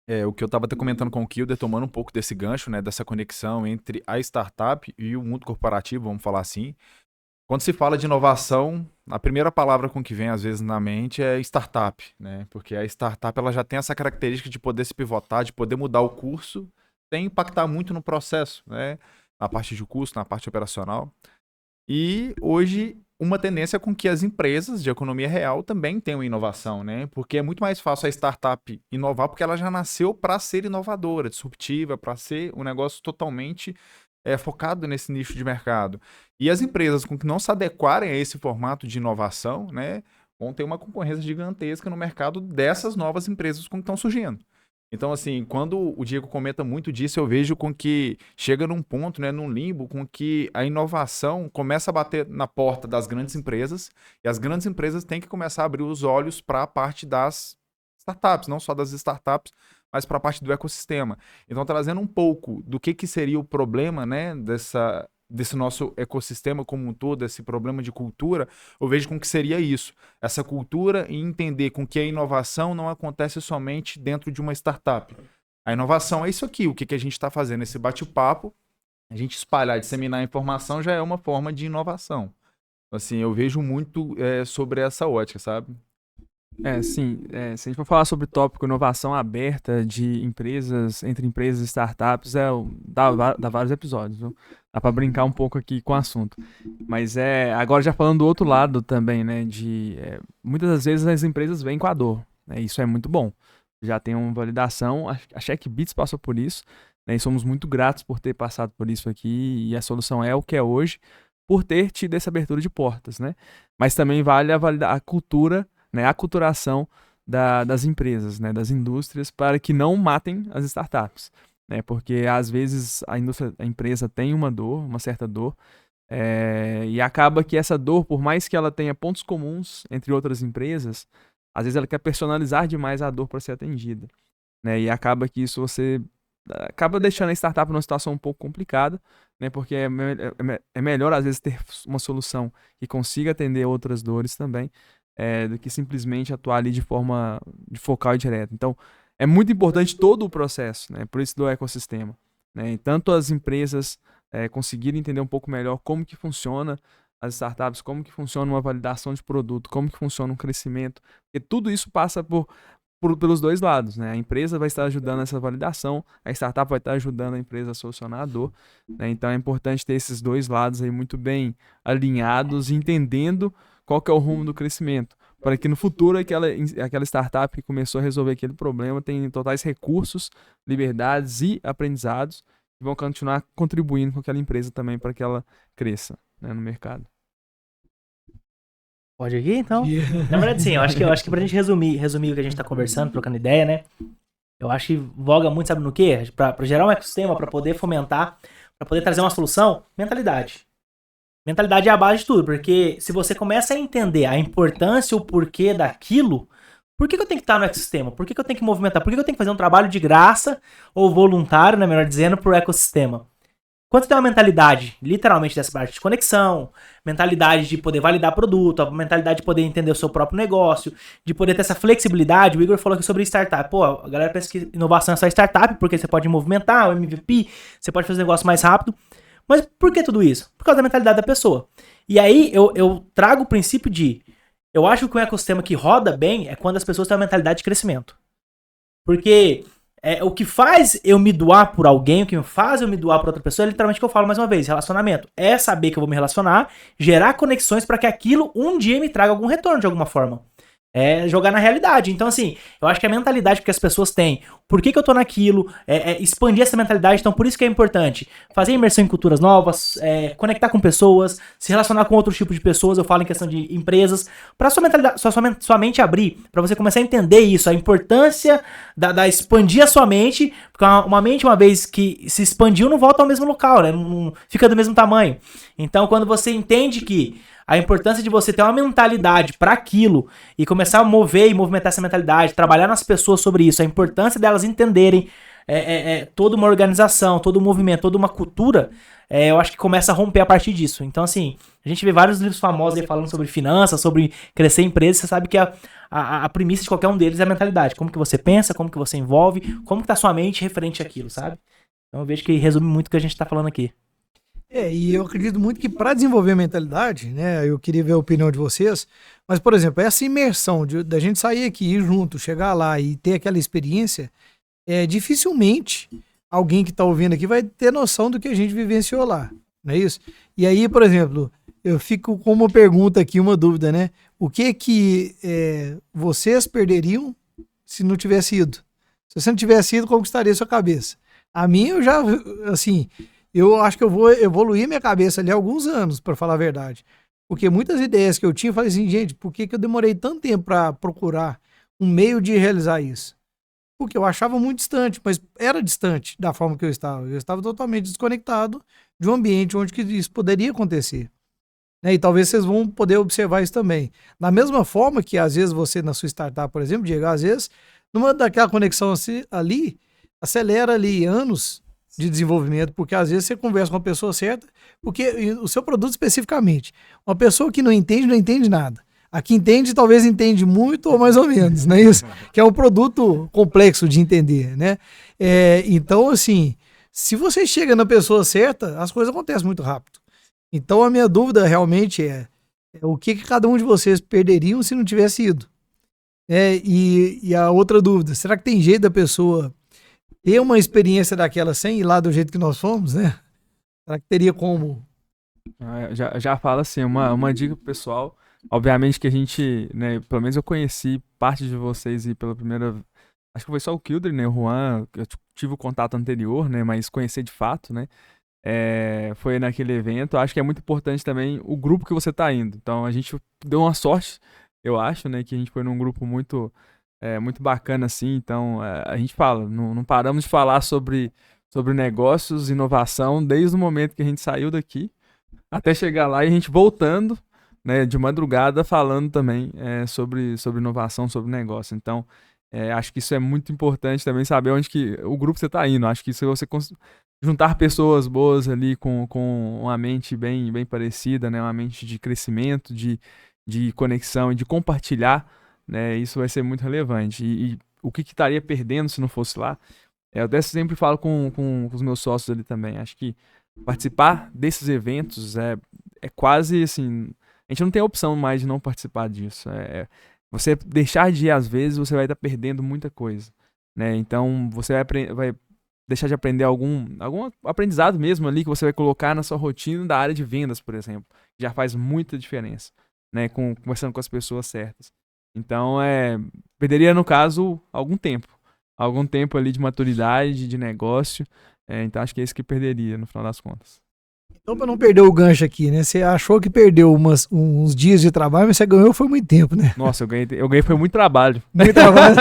Speaker 4: é o que eu estava até comentando com o Kilder, tomando um pouco desse gancho, né, dessa conexão entre a startup e o mundo corporativo, vamos falar assim. Quando se fala de inovação, a primeira palavra com que vem às vezes na mente é startup, né? Porque a startup ela já tem essa característica de poder se pivotar, de poder mudar o curso, sem impactar muito no processo, né? Na parte de custo, na parte operacional. E hoje uma tendência com que as empresas de economia real também tenham inovação, né? Porque é muito mais fácil a startup inovar porque ela já nasceu para ser inovadora, disruptiva, para ser um negócio totalmente focado nesse nicho de mercado. E as empresas com que não se adequarem a esse formato de inovação, né, vão ter uma concorrência gigantesca no mercado dessas novas empresas que estão surgindo. Então, assim, quando o Diego comenta muito disso, eu vejo com que chega num ponto, né, num limbo, com que a inovação começa a bater na porta das grandes empresas e as grandes empresas têm que começar a abrir os olhos para a parte das startups, não só das startups, mas para a parte do ecossistema. Então, trazendo um pouco do que seria o problema, né, desse nosso ecossistema como um todo, esse problema de cultura, eu vejo com que seria isso. Essa cultura e entender com que a inovação não acontece somente dentro de uma startup. A inovação é isso aqui, o que a gente está fazendo, esse bate-papo, a gente espalhar, disseminar a informação já é uma forma de inovação. Assim, eu vejo muito sobre essa ótica, sabe?
Speaker 1: Sim. Se a gente for falar sobre o tópico inovação aberta de empresas, entre empresas e startups, dá vários episódios, viu? Dá pra brincar um pouco aqui com o assunto. Mas agora já falando do outro lado também, né? Muitas das vezes as empresas vêm com a dor, né? Isso é muito bom. Já tem uma validação, a CheckBits passou por isso, né? E somos muito gratos por ter passado por isso aqui, e a solução é o que é hoje, por ter tido essa abertura de portas, né? Mas também vale a cultura, né, a aculturação das empresas, né, das indústrias, para que não matem as startups, né, porque às vezes a empresa tem uma certa dor, e acaba que essa dor, por mais que ela tenha pontos comuns entre outras empresas, às vezes ela quer personalizar demais a dor para ser atendida, né, e acaba que isso você acaba deixando a startup numa situação um pouco complicada, né, porque é melhor às vezes ter uma solução que consiga atender outras dores também, do que simplesmente atuar ali de forma focal e direta. Então, é muito importante todo o processo, né? Por isso do ecossistema, né? E tanto as empresas conseguirem entender um pouco melhor como que funciona as startups, como que funciona uma validação de produto, como que funciona um crescimento, porque tudo isso passa pelos dois lados, né? A empresa vai estar ajudando essa validação, a startup vai estar ajudando a empresa a solucionar a dor, né? Então é importante ter esses dois lados aí muito bem alinhados, entendendo qual que é o rumo do crescimento, para que no futuro aquela startup que começou a resolver aquele problema tenha totais recursos, liberdades e aprendizados que vão continuar contribuindo com aquela empresa também para que ela cresça, né, no mercado.
Speaker 3: Pode ir, então? Na verdade, sim, eu acho que pra gente resumir o que a gente tá conversando, trocando ideia, né? Eu acho que voga muito, sabe no quê? Pra gerar um ecossistema, pra poder fomentar, pra poder trazer uma solução, mentalidade. Mentalidade é a base de tudo, porque se você começa a entender a importância, o porquê daquilo, por que eu tenho que estar no ecossistema? Por que eu tenho que movimentar? Por que eu tenho que fazer um trabalho de graça ou voluntário, né, melhor dizendo, pro ecossistema? Quando você tem uma mentalidade, literalmente, dessa parte de conexão, mentalidade de poder validar produto, a mentalidade de poder entender o seu próprio negócio, de poder ter essa flexibilidade, o Igor falou aqui sobre startup. Pô, a galera pensa que inovação é só startup, porque você pode movimentar o MVP, você pode fazer um negócio mais rápido. Mas por que tudo isso? Por causa da mentalidade da pessoa. E aí eu trago o princípio de, eu acho que um ecossistema que roda bem é quando as pessoas têm uma mentalidade de crescimento. Porque o que faz eu me doar por alguém, o que faz eu me doar por outra pessoa, é literalmente o que eu falo mais uma vez, relacionamento. É saber que eu vou me relacionar, gerar conexões para que aquilo um dia me traga algum retorno de alguma forma. É jogar na realidade. Então, assim, eu acho que a mentalidade que as pessoas têm, por que eu tô naquilo, expandir essa mentalidade. Então, por isso que é importante fazer imersão em culturas novas, conectar com pessoas, se relacionar com outros tipos de pessoas. Eu falo em questão de empresas, pra sua mentalidade, sua mente abrir, pra você começar a entender isso, a importância da expandir a sua mente, porque uma mente, uma vez que se expandiu, não volta ao mesmo local, né? Não fica do mesmo tamanho. Então, quando você entende que a importância de você ter uma mentalidade para aquilo e começar a mover e movimentar essa mentalidade, trabalhar nas pessoas sobre isso, a importância delas entenderem toda uma organização, todo um movimento, toda uma cultura, eu acho que começa a romper a partir disso. Então, assim, a gente vê vários livros famosos aí falando sobre finanças, sobre crescer em empresa, você sabe que a premissa de qualquer um deles é a mentalidade. Como que você pensa, como que você envolve, como que tá sua mente referente àquilo, sabe? Então eu vejo que resume muito o que a gente tá falando aqui.
Speaker 2: E eu acredito muito que para desenvolver a mentalidade, né, eu queria ver a opinião de vocês, mas, por exemplo, essa imersão da gente sair aqui, ir junto, chegar lá e ter aquela experiência, dificilmente alguém que está ouvindo aqui vai ter noção do que a gente vivenciou lá, não é isso? E aí, por exemplo, eu fico com uma pergunta aqui, uma dúvida, né? O que vocês perderiam se não tivesse ido? Se você não tivesse ido, como estaria a sua cabeça? A minha, eu já, assim... Eu acho que eu vou evoluir minha cabeça ali há alguns anos, para falar a verdade. Porque muitas ideias que eu tinha, eu falei assim, gente, por que eu demorei tanto tempo para procurar um meio de realizar isso? Porque eu achava muito distante, mas era distante da forma que eu estava. Eu estava totalmente desconectado de um ambiente onde que isso poderia acontecer. Né? E talvez vocês vão poder observar isso também. Da mesma forma que, às vezes, você na sua startup, por exemplo, Diego, às vezes, numa daquela conexão assim, ali, acelera ali anos de desenvolvimento, porque às vezes você conversa com a pessoa certa, porque o seu produto especificamente, uma pessoa que não entende nada. A que entende, talvez entende muito ou mais ou menos, não é isso? Que é um produto complexo de entender, né? Então, assim, se você chega na pessoa certa, as coisas acontecem muito rápido. Então, a minha dúvida realmente é o que cada um de vocês perderiam se não tivesse ido? E a outra dúvida, será que tem jeito da pessoa ter uma experiência daquela sem ir lá do jeito que nós fomos, né? Será que teria como?
Speaker 1: Já falo assim, uma dica pro pessoal. Obviamente que a gente, né, pelo menos eu conheci parte de vocês e pela primeira... Acho que foi só o Kildre, né, o Juan, eu tive o contato anterior, né, mas conhecer de fato, né, foi naquele evento. Acho que é muito importante também o grupo que você tá indo. Então a gente deu uma sorte, eu acho, né, que a gente foi num grupo muito bacana, assim. Então a gente fala, não paramos de falar sobre negócios, inovação, desde o momento que a gente saiu daqui até chegar lá e a gente voltando, né, de madrugada falando também sobre inovação, sobre negócio. Então acho que isso é muito importante também, saber onde que o grupo você está indo. Acho que se você juntar pessoas boas ali com uma mente bem parecida, né, uma mente de crescimento, de conexão e de compartilhar, né, isso vai ser muito relevante. E o que estaria perdendo se não fosse lá. Eu até sempre falo com os meus sócios ali também. Acho que participar desses eventos é quase assim. A gente não tem a opção mais de não participar disso. Você deixar de ir, às vezes, você vai estar perdendo muita coisa. Né? Então, você vai deixar de aprender algum aprendizado mesmo ali que você vai colocar na sua rotina da área de vendas, por exemplo. Já faz muita diferença. Né? Conversando com as pessoas certas. Então, perderia, no caso, algum tempo ali de maturidade, de negócio. Então acho que é isso que perderia no final das contas.
Speaker 2: Então, para não perder o gancho aqui, né? Você achou que perdeu uns dias de trabalho, mas você ganhou foi muito tempo, né?
Speaker 1: Nossa, eu ganhei foi muito trabalho.
Speaker 2: Muito trabalho.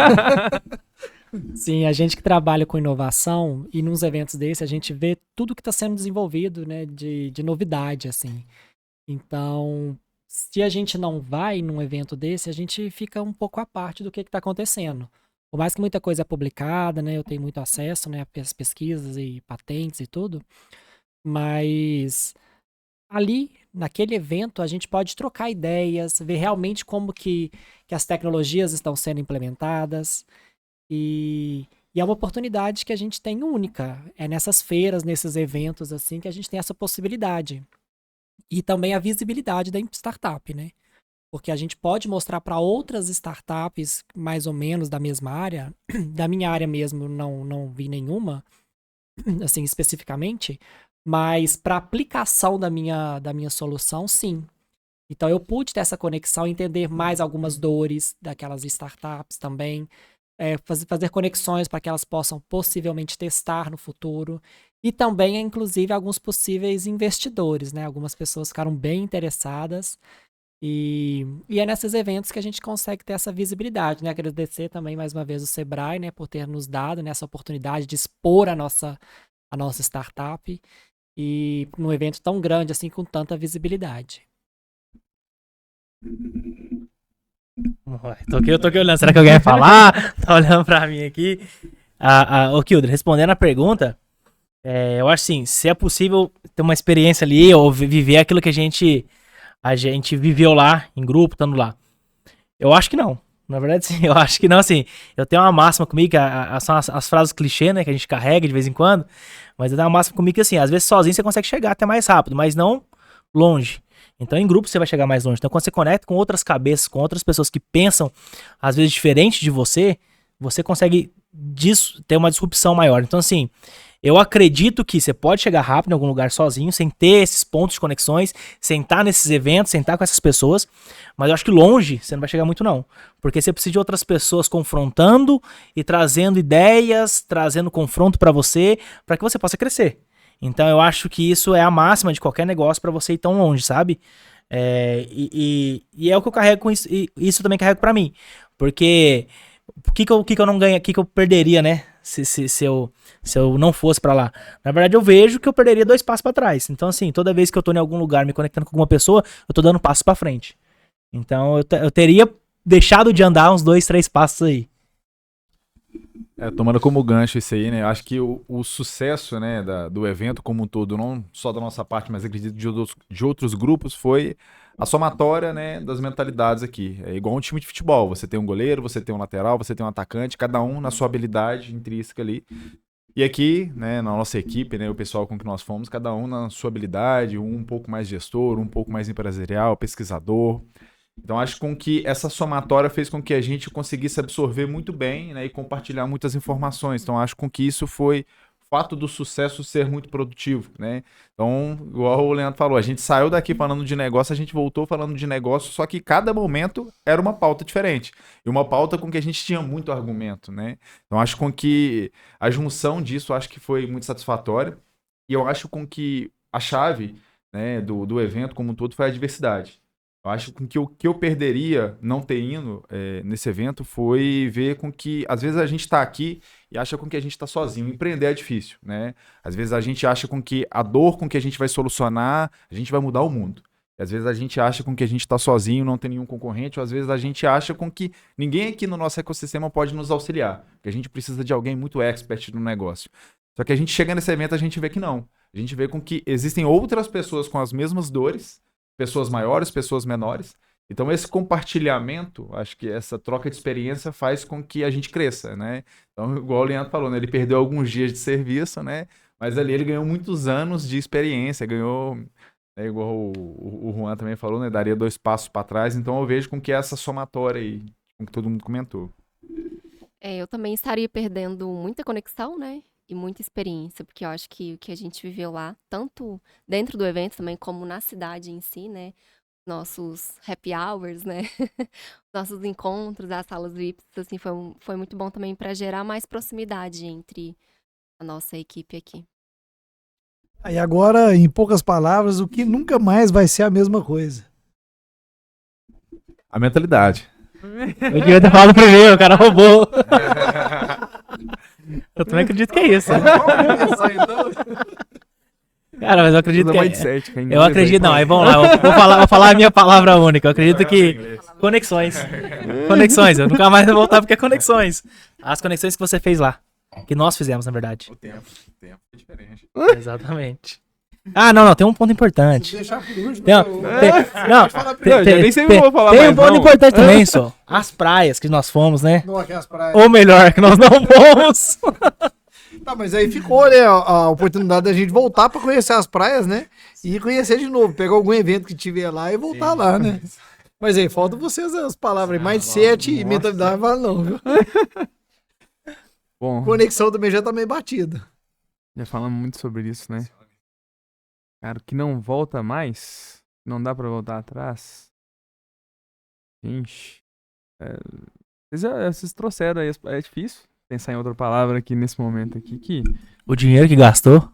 Speaker 6: Sim, a gente que trabalha com inovação e nos eventos desse a gente vê tudo que está sendo desenvolvido, né, de novidade, assim. Então, se a gente não vai num evento desse, a gente fica um pouco à parte do que está acontecendo. Por mais que muita coisa é publicada, né, eu tenho muito acesso, né, às pesquisas e patentes e tudo, mas ali, naquele evento, a gente pode trocar ideias, ver realmente como que as tecnologias estão sendo implementadas. E é uma oportunidade que a gente tem única. É nessas feiras, nesses eventos, assim, que a gente tem essa possibilidade. E também a visibilidade da startup, né? Porque a gente pode mostrar para outras startups, mais ou menos da mesma área, da minha área mesmo, não vi nenhuma, assim, especificamente, mas para aplicação da minha solução, sim. Então eu pude ter essa conexão, entender mais algumas dores daquelas startups também, fazer conexões para que elas possam possivelmente testar no futuro. E também, inclusive, alguns possíveis investidores, né? Algumas pessoas ficaram bem interessadas. E é nesses eventos que a gente consegue ter essa visibilidade, né? Agradecer também, mais uma vez, o Sebrae, né? Por ter nos dado, né, essa oportunidade de expor a nossa startup. E num evento tão grande, assim, com tanta visibilidade.
Speaker 3: Eu tô aqui olhando, será que alguém vai falar? Tá olhando pra mim aqui. Ô Kildre, respondendo a pergunta, eu acho assim, se é possível ter uma experiência ali, ou viver aquilo que a gente viveu lá, em grupo, estando lá. Eu acho que não. Na verdade, sim, eu acho que não, assim. Eu tenho uma máxima comigo, que são as frases clichê, né, que a gente carrega de vez em quando, mas eu tenho uma máxima comigo que, assim, às vezes sozinho você consegue chegar até mais rápido, mas não longe. Então, em grupo você vai chegar mais longe. Então, quando você conecta com outras cabeças, com outras pessoas que pensam, às vezes, diferente de você consegue ter uma disrupção maior. Então, assim, eu acredito que você pode chegar rápido em algum lugar sozinho, sem ter esses pontos de conexões, sem estar nesses eventos, sem estar com essas pessoas, mas eu acho que longe você não vai chegar muito, não. Porque você precisa de outras pessoas confrontando e trazendo ideias, trazendo confronto para você, para que você possa crescer. Então eu acho que isso é a máxima de qualquer negócio para você ir tão longe, sabe? E é o que eu carrego com isso, e isso eu também carrego para mim. Porque o que eu não ganho, o que eu perderia, né? Se eu não fosse para lá. Na verdade, eu vejo que eu perderia 2 passos para trás. Então, assim, toda vez que eu tô em algum lugar me conectando com alguma pessoa, eu tô dando passos para frente. Então, eu teria deixado de andar uns 2, 3 passos aí.
Speaker 4: Tomando como gancho isso aí, né? Acho que o sucesso, né, do evento como um todo, não só da nossa parte, mas acredito de outros grupos, foi a somatória, né, das mentalidades aqui. É igual um time de futebol. Você tem um goleiro, você tem um lateral, você tem um atacante, cada um na sua habilidade intrínseca ali. E aqui, né, na nossa equipe, né, o pessoal com que nós fomos, cada um na sua habilidade, um pouco mais gestor, um pouco mais empresarial, pesquisador. Então, acho que essa somatória fez com que a gente conseguisse absorver muito bem, né, e compartilhar muitas informações. Então, acho que isso foi o fato do sucesso ser muito produtivo, né? Então, igual o Leandro falou, a gente saiu daqui falando de negócio, a gente voltou falando de negócio, só que cada momento era uma pauta diferente. E uma pauta com que a gente tinha muito argumento, né? Então, acho que a junção disso, acho que foi muito satisfatória. E eu acho que a chave, né, do evento como um todo foi a diversidade. Eu acho que o que eu perderia não ter ido nesse evento foi ver com que, às vezes, a gente está aqui e acha com que a gente está sozinho. Empreender é difícil, né? Às vezes a gente acha com que a dor com que a gente vai solucionar, a gente vai mudar o mundo. E, às vezes a gente acha com que a gente está sozinho, não tem nenhum concorrente, ou às vezes a gente acha com que ninguém aqui no nosso ecossistema pode nos auxiliar, que a gente precisa de alguém muito expert no negócio. Só que a gente chega nesse evento, a gente vê que não. A gente vê com que existem outras pessoas com as mesmas dores, pessoas maiores, pessoas menores, Então, esse compartilhamento, acho que essa troca de experiência faz com que a gente cresça, né? Então, igual o Leandro falou, né? Ele perdeu alguns dias de serviço, né? Mas ali ele ganhou muitos anos de experiência, ganhou, né, igual o Juan também falou, né? Daria 2 passos para trás. Então, eu vejo com que essa somatória aí, com que todo mundo comentou.
Speaker 5: Eu também estaria perdendo muita conexão, né? E muita experiência, porque eu acho que o que a gente viveu lá, tanto dentro do evento também, como na cidade em si, né? Nossos happy hours, né? Nossos encontros, as salas VIPs, assim, foi muito bom também para gerar mais proximidade entre a nossa equipe aqui.
Speaker 2: Aí agora, em poucas palavras, o que nunca mais vai ser a mesma coisa.
Speaker 4: A mentalidade.
Speaker 3: Eu devia ter falado primeiro, o cara roubou. Eu também acredito que é isso. Cara, mas eu acredito que
Speaker 1: mindset, que é
Speaker 3: eu
Speaker 1: inglês
Speaker 3: acredito,
Speaker 1: aí,
Speaker 3: não,
Speaker 1: pô.
Speaker 3: aí vamos lá, vou falar a minha palavra única. Eu acredito que conexões. Conexões, eu nunca mais vou voltar porque é conexões. As conexões que você fez lá, que nós fizemos, na verdade.
Speaker 4: O tempo é diferente.
Speaker 3: Exatamente. Ah, não, tem um ponto importante.
Speaker 2: Deixar por último,
Speaker 3: Tem,
Speaker 1: Não, já nem sei o que eu vou falar
Speaker 3: tem
Speaker 1: mais,
Speaker 3: um ponto
Speaker 1: não.
Speaker 3: importante também, só. As praias que nós fomos, né?
Speaker 2: não aqui as praias.
Speaker 3: Ou melhor, que nós não fomos.
Speaker 2: Tá, mas aí ficou, né, a oportunidade da gente voltar pra conhecer as praias, né? E conhecer de novo, pegar algum evento que tiver lá e voltar lá, né? Mas aí, falta vocês as palavras aí, mindset e mentalidade, não vale não, viu?
Speaker 1: Bom,
Speaker 2: Conexão também já tá meio batida.
Speaker 1: já falamos muito sobre isso, né? Cara, o que não volta mais, não dá pra voltar atrás. Gente, vocês trouxeram aí, é difícil pensar em outra palavra aqui nesse momento aqui que...
Speaker 3: O dinheiro que gastou.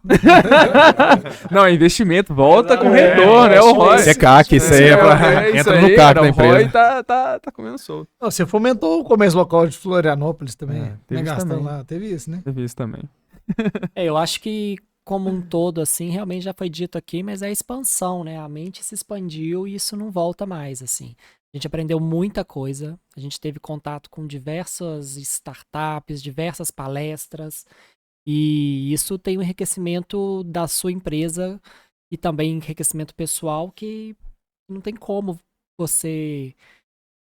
Speaker 1: Não, investimento, volta com retorno, é o ROI.
Speaker 4: Isso é CAC, isso aí é pra...
Speaker 1: isso
Speaker 4: Entra no
Speaker 1: aí,
Speaker 4: CAC
Speaker 1: cara,
Speaker 4: da
Speaker 1: o ROI
Speaker 4: empresa.
Speaker 1: tá comendo solto.
Speaker 2: Não, você fomentou o comércio local de Florianópolis também,
Speaker 1: Teve
Speaker 2: né?
Speaker 1: isso
Speaker 2: Gastando
Speaker 1: também.
Speaker 2: lá, teve isso, né?
Speaker 1: Teve isso também.
Speaker 6: Eu acho que como um todo, assim, realmente já foi dito aqui, mas é a expansão, né? A mente se expandiu e isso não volta mais, assim. A gente aprendeu muita coisa, a gente teve contato com diversas startups, diversas palestras, e isso tem um enriquecimento da sua empresa e também enriquecimento pessoal que não tem como você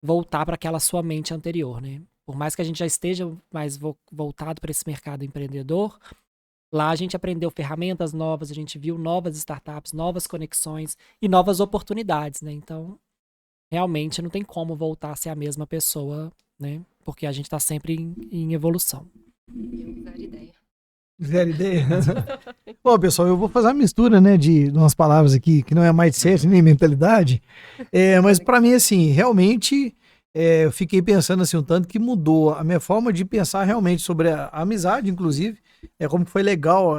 Speaker 6: voltar para aquela sua mente anterior, né? Por mais que a gente já esteja mais voltado para esse mercado empreendedor, lá a gente aprendeu ferramentas novas, a gente viu novas startups, novas conexões e novas oportunidades, né? Então, realmente não tem como voltar a ser a mesma pessoa, né? Porque a gente está sempre em evolução.
Speaker 5: Zero ideia.
Speaker 2: Zero ideia. Bom, pessoal, eu vou fazer uma mistura, né, de umas palavras aqui que não é mindset nem mentalidade, mas para mim, assim, realmente eu fiquei pensando assim um tanto que mudou a minha forma de pensar realmente sobre a amizade, inclusive, como foi legal,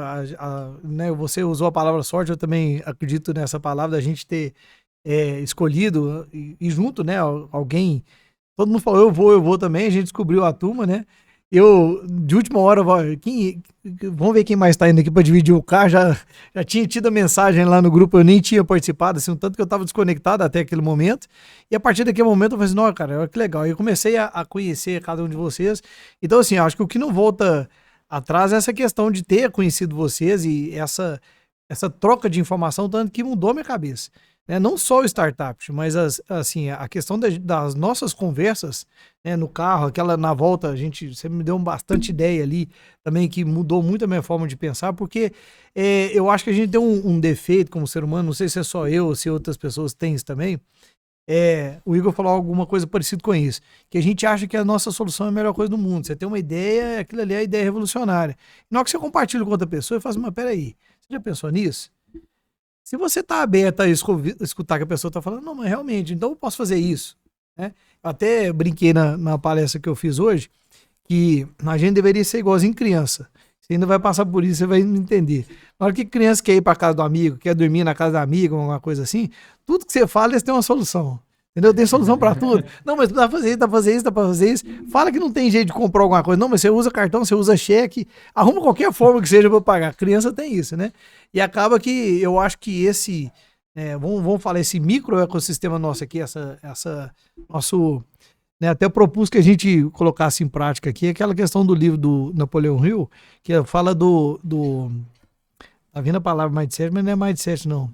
Speaker 2: né, você usou a palavra sorte, eu também acredito nessa palavra da gente ter escolhido e junto, né, alguém, todo mundo falou eu vou também, a gente descobriu a turma, né, eu, de última hora, vamos ver quem mais tá indo aqui para dividir o carro, já tinha tido a mensagem lá no grupo, eu nem tinha participado, assim, um tanto que eu tava desconectado até aquele momento, e a partir daquele momento eu falei assim, não, cara, olha que legal, e eu comecei a conhecer cada um de vocês, então assim, eu acho que o que não volta atrás é essa questão de ter conhecido vocês e essa troca de informação, tanto que mudou a minha cabeça, né? Não só o startup, mas assim, a questão das nossas conversas, né, no carro, aquela na volta, você me deu bastante ideia ali também que mudou muito a minha forma de pensar, porque eu acho que a gente tem um defeito como ser humano, não sei se é só eu ou se outras pessoas têm isso também, o Igor falou alguma coisa parecida com isso, que a gente acha que a nossa solução é a melhor coisa do mundo, você tem uma ideia, aquilo ali é a ideia revolucionária, e na hora que você compartilha com outra pessoa, eu falo assim, mas peraí, você já pensou nisso? Se você está aberto a escutar que a pessoa está falando, não, mas realmente, então eu posso fazer isso, né? Eu até brinquei na palestra que eu fiz hoje, que a gente deveria ser igualzinho criança. Você ainda vai passar por isso, você vai entender. Na hora que criança quer ir para casa do amigo, quer dormir na casa da amiga, alguma coisa assim, tudo que você fala, eles têm uma solução. Entendeu? Tem solução para tudo. Não, mas dá pra fazer isso, dá pra fazer isso, dá pra fazer isso. Fala que não tem jeito de comprar alguma coisa. Não, mas você usa cartão, você usa cheque. Arruma qualquer forma que seja para pagar. Criança tem isso, né? E acaba que eu acho que vamos falar, esse micro ecossistema nosso aqui, nosso, né, até propus que a gente colocasse em prática aqui, aquela questão do livro do Napoleão Hill, que fala tá vindo a palavra mindset, mas não é mindset não.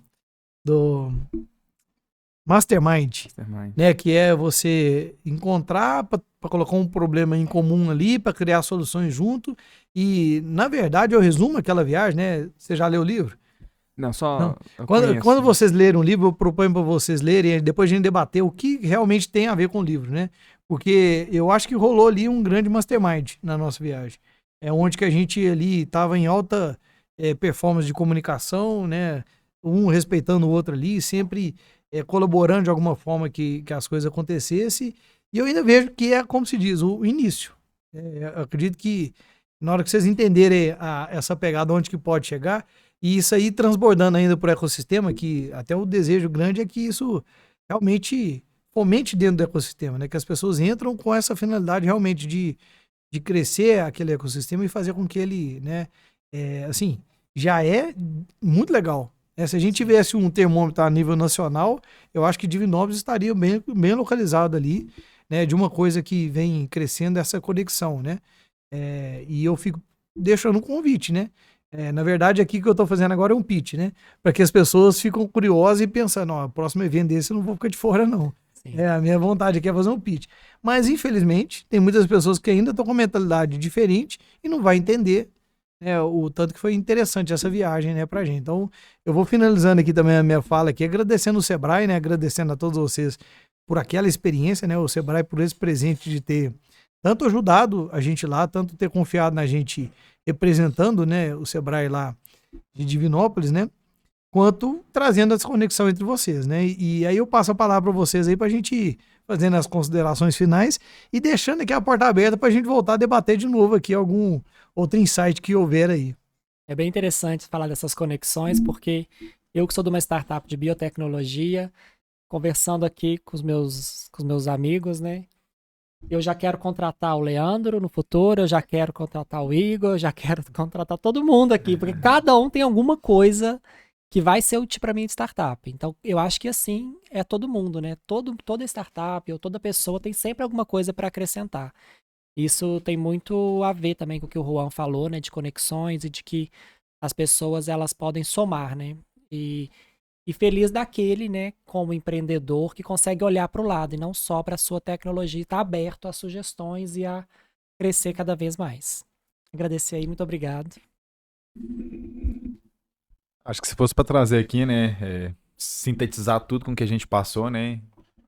Speaker 2: Mastermind,
Speaker 1: Mastermind.
Speaker 2: né? Que é você encontrar para colocar um problema em comum ali, para criar soluções junto. E, na verdade, eu resumo aquela viagem, né? Você já leu o livro?
Speaker 1: Não, só
Speaker 2: Não.
Speaker 1: eu
Speaker 2: Quando
Speaker 1: conheço.
Speaker 2: vocês lerem um livro, eu proponho para vocês lerem e depois a gente debater o que realmente tem a ver com o livro, né? Porque eu acho que rolou ali um grande mastermind na nossa viagem. É onde que a gente ali estava em alta performance de comunicação, né? Um respeitando o outro ali, sempre colaborando de alguma forma que as coisas acontecessem. E eu ainda vejo que é, como se diz, o início. Eu acredito que na hora que vocês entenderem essa pegada, onde que pode chegar, e isso aí transbordando ainda para o ecossistema, que até o desejo grande é que isso realmente fomente dentro do ecossistema, né? Que as pessoas entram com essa finalidade realmente de crescer aquele ecossistema e fazer com que ele, né, assim, já é muito legal. Se a gente tivesse um termômetro a nível nacional, eu acho que Divinópolis estaria bem localizado ali, né, de uma coisa que vem crescendo, essa conexão, né? E eu fico deixando um convite, né? Na verdade, aqui que eu tô fazendo agora é um pitch, né? Para que as pessoas ficam curiosas e pensando, ó, próximo evento desse eu não vou ficar de fora, não.
Speaker 6: Sim.
Speaker 2: A minha vontade aqui é fazer um pitch. Mas, infelizmente, tem muitas pessoas que ainda estão com mentalidade diferente e não vai entender, né, o tanto que foi interessante essa viagem, né, pra gente. Então, eu vou finalizando aqui também a minha fala aqui, agradecendo o Sebrae, né, agradecendo a todos vocês por aquela experiência, né, o Sebrae por esse presente de ter tanto ajudado a gente lá, tanto ter confiado na gente representando, né, o Sebrae lá de Divinópolis, né, quanto trazendo essa conexão entre vocês, né, e aí eu passo a palavra para vocês aí pra gente ir fazendo as considerações finais e deixando aqui a porta aberta pra gente voltar a debater de novo aqui algum outro insight que houver aí.
Speaker 6: É bem interessante falar dessas conexões, porque eu que sou de uma startup de biotecnologia, conversando aqui com os meus amigos, né? Eu já quero contratar o Leandro no futuro, eu já quero contratar o Igor, eu já quero contratar todo mundo aqui, porque cada um tem alguma coisa que vai ser útil para mim de startup. Então, eu acho que assim é todo mundo, né? Toda startup ou toda pessoa tem sempre alguma coisa para acrescentar. Isso tem muito a ver também com o que o Juan falou, né? De conexões e de que as pessoas elas podem somar, né? E feliz daquele, né, como empreendedor que consegue olhar para o lado e não só para a sua tecnologia, está aberto a sugestões e a crescer cada vez mais. Agradecer aí, muito obrigado.
Speaker 4: Acho que se fosse para trazer aqui, né, sintetizar tudo com o que a gente passou, né,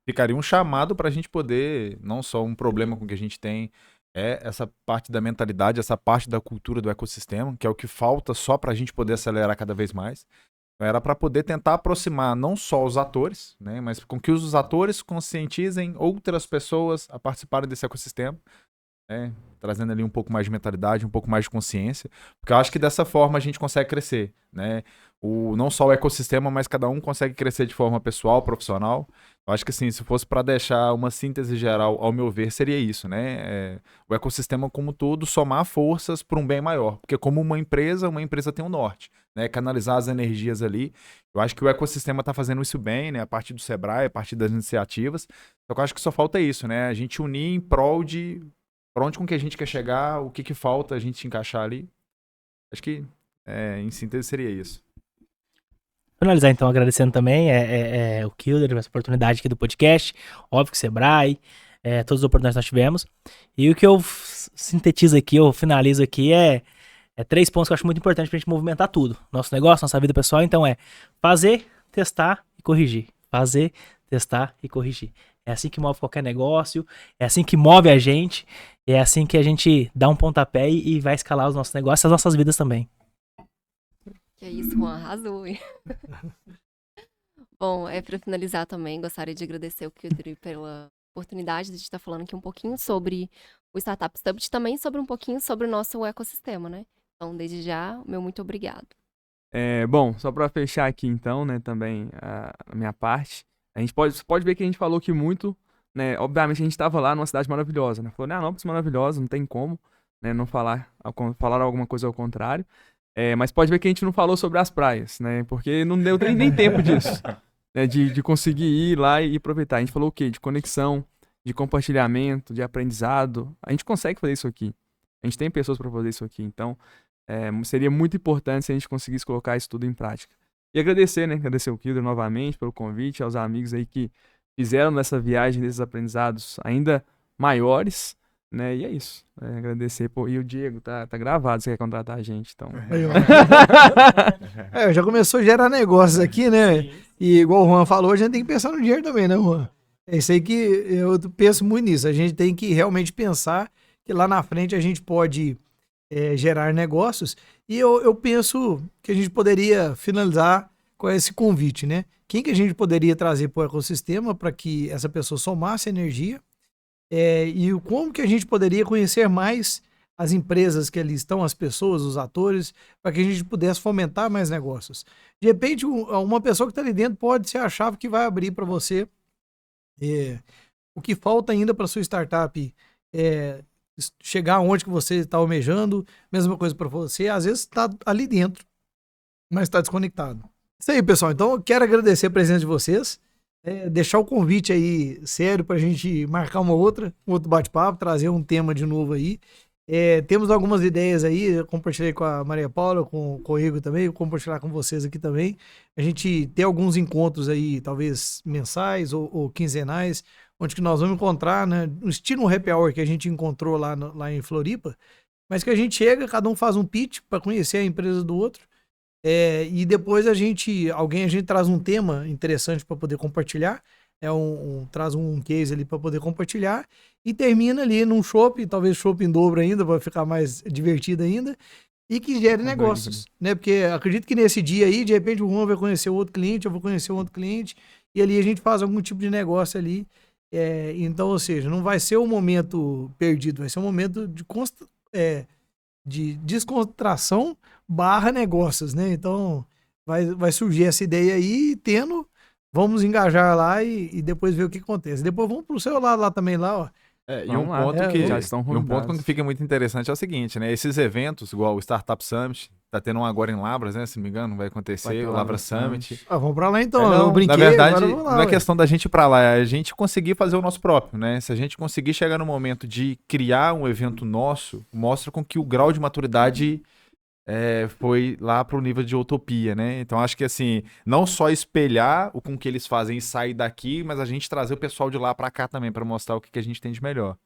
Speaker 4: ficaria um chamado para a gente poder, não só um problema com que a gente tem, essa parte da mentalidade, essa parte da cultura do ecossistema, que é o que falta só para a gente poder acelerar cada vez mais. Era para poder tentar aproximar não só os atores, né, mas com que os atores conscientizem outras pessoas a participarem desse ecossistema, né, trazendo ali um pouco mais de mentalidade, um pouco mais de consciência, porque eu acho que dessa forma a gente consegue crescer, né, não só o ecossistema, mas cada um consegue crescer de forma pessoal, profissional. Eu acho que assim, se fosse para deixar uma síntese geral, ao meu ver, seria isso, né, o ecossistema como todo somar forças para um bem maior, porque como uma empresa tem um norte, né, canalizar as energias ali. Eu acho que o ecossistema está fazendo isso bem, né, a partir do Sebrae, a partir das iniciativas, só que eu acho que só falta isso, né, a gente unir em prol de para onde com que a gente quer chegar, o que falta a gente encaixar ali. Acho que, em síntese, seria isso.
Speaker 3: Finalizar então agradecendo também o Kilder, essa oportunidade aqui do podcast, óbvio que o Sebrae, todas as oportunidades que nós tivemos. E o que eu sintetizo aqui, eu finalizo aqui é 3 pontos que eu acho muito importante pra gente movimentar tudo. Nosso negócio, nossa vida pessoal, então fazer, testar e corrigir. Fazer, testar e corrigir. É assim que move qualquer negócio, é assim que move a gente, é assim que a gente dá um pontapé e vai escalar os nossos negócios e as nossas vidas também.
Speaker 5: Que é isso, Juan, arrasou. Bom, para finalizar também, gostaria de agradecer o Kildri pela oportunidade de a gente estar falando aqui um pouquinho sobre o Startup Summit, também sobre um pouquinho sobre o nosso ecossistema, né? Então, desde já, meu muito obrigado.
Speaker 1: Bom, só para fechar aqui então, né, também a minha parte, a gente pode ver que a gente falou que muito, né, obviamente a gente estava lá numa cidade maravilhosa, né, Florianópolis maravilhosa, não tem como, né, não falar alguma coisa ao contrário, mas pode ver que a gente não falou sobre as praias, né, porque não deu nem tempo disso, né, de conseguir ir lá e aproveitar. A gente falou o quê? De conexão, de compartilhamento, de aprendizado, a gente consegue fazer isso aqui, a gente tem pessoas para fazer isso aqui, então seria muito importante se a gente conseguisse colocar isso tudo em prática. E agradecer, né? Agradecer o Kilder novamente pelo convite, aos amigos aí que fizeram nessa viagem desses aprendizados ainda maiores, né? E é isso. Agradecer. Pô, e o Diego, tá gravado, você quer contratar a gente, então.
Speaker 2: Aí, ó. Já começou a gerar negócios aqui, né? E igual o Juan falou, a gente tem que pensar no dinheiro também, né, Juan? É isso aí que eu penso muito nisso. A gente tem que realmente pensar que lá na frente a gente pode gerar negócios. E eu penso que a gente poderia finalizar com esse convite, né? Quem que a gente poderia trazer para o ecossistema para que essa pessoa somasse energia? E como que a gente poderia conhecer mais as empresas que ali estão, as pessoas, os atores, para que a gente pudesse fomentar mais negócios. De repente, uma pessoa que está ali dentro pode ser a chave que vai abrir para você. O que falta ainda para sua startup chegar onde que você está almejando, mesma coisa para você, às vezes está ali dentro, mas está desconectado. Isso aí, pessoal. Então, eu quero agradecer a presença de vocês. Deixar o convite aí sério para a gente marcar um outro bate-papo, trazer um tema de novo aí. Temos algumas ideias aí, eu compartilhei com a Maria Paula, com o Igor também, vou compartilhar com vocês aqui também. A gente tem alguns encontros aí, talvez mensais ou quinzenais, onde que nós vamos encontrar, né, um estilo happy hour que a gente encontrou lá em Floripa, mas que a gente chega, cada um faz um pitch para conhecer a empresa do outro. E depois a gente traz um tema interessante para poder compartilhar, traz um case ali para poder compartilhar e termina ali num shopping, talvez shopping em dobro ainda, para ficar mais divertido ainda, e que gere negócios, né? Porque acredito que nesse dia aí, de repente o Juan vai conhecer outro cliente, eu vou conhecer outro cliente, e ali a gente faz algum tipo de negócio ali. Então, ou seja, não vai ser um momento perdido, vai ser um momento de descontração / negócios, né? Então, vai surgir essa ideia aí, vamos engajar lá e depois ver o que acontece. Depois vamos pro seu lado lá também, lá, ó.
Speaker 4: E um ponto que
Speaker 1: já estão
Speaker 4: que fica muito interessante é o seguinte, né? Esses eventos, igual o Startup Summit, tá tendo um agora em Lavras, né? Se não me engano, vai acontecer, o Lavras Summit.
Speaker 2: Vamos pra lá então, eu brinquei.
Speaker 4: Na verdade,
Speaker 2: lá,
Speaker 4: não é questão da gente ir pra lá, é a gente conseguir fazer o nosso próprio, né? Se a gente conseguir chegar no momento de criar um evento nosso, mostra com que o grau de maturidade foi lá pro nível de utopia, né? Então acho que assim, não só espelhar o com que eles fazem e sair daqui, mas a gente trazer o pessoal de lá pra cá também, pra mostrar o que a gente tem de melhor.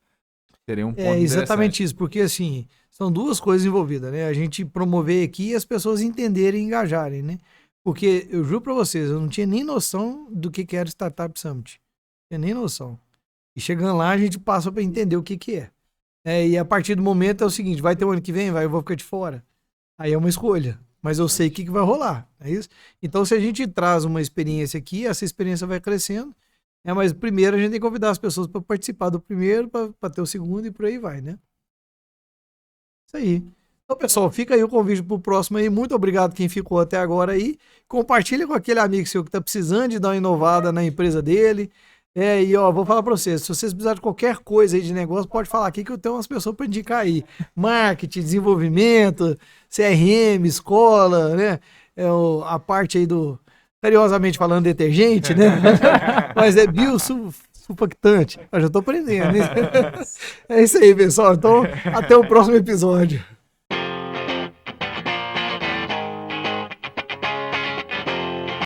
Speaker 4: Seria um ponto
Speaker 2: exatamente isso, porque assim, são duas coisas envolvidas, né? A gente promover aqui e as pessoas entenderem e engajarem, né? Porque eu juro pra vocês, eu não tinha nem noção do que era o Startup Summit. Não tinha nem noção. E chegando lá, a gente passa pra entender o que é. E a partir do momento é o seguinte, vai ter o ano que vem? Eu vou ficar de fora. Aí é uma escolha, mas eu sei o que vai rolar, é isso? Então, se a gente traz uma experiência aqui, essa experiência vai crescendo, mas primeiro a gente tem que convidar as pessoas para participar do primeiro, para ter o segundo e por aí vai, né? Isso aí. Então, pessoal, fica aí o convite pro próximo aí. Muito obrigado quem ficou até agora aí. Compartilha com aquele amigo seu que tá precisando de dar uma inovada na empresa dele. E ó, vou falar pra vocês, se vocês precisarem de qualquer coisa aí de negócio, pode falar aqui que eu tenho umas pessoas pra indicar aí. Marketing, desenvolvimento, CRM, escola, né? A parte aí carinhosamente falando, detergente, né? Mas é biosulfactante. Eu já tô aprendendo. É isso aí, pessoal. Então, até o próximo episódio.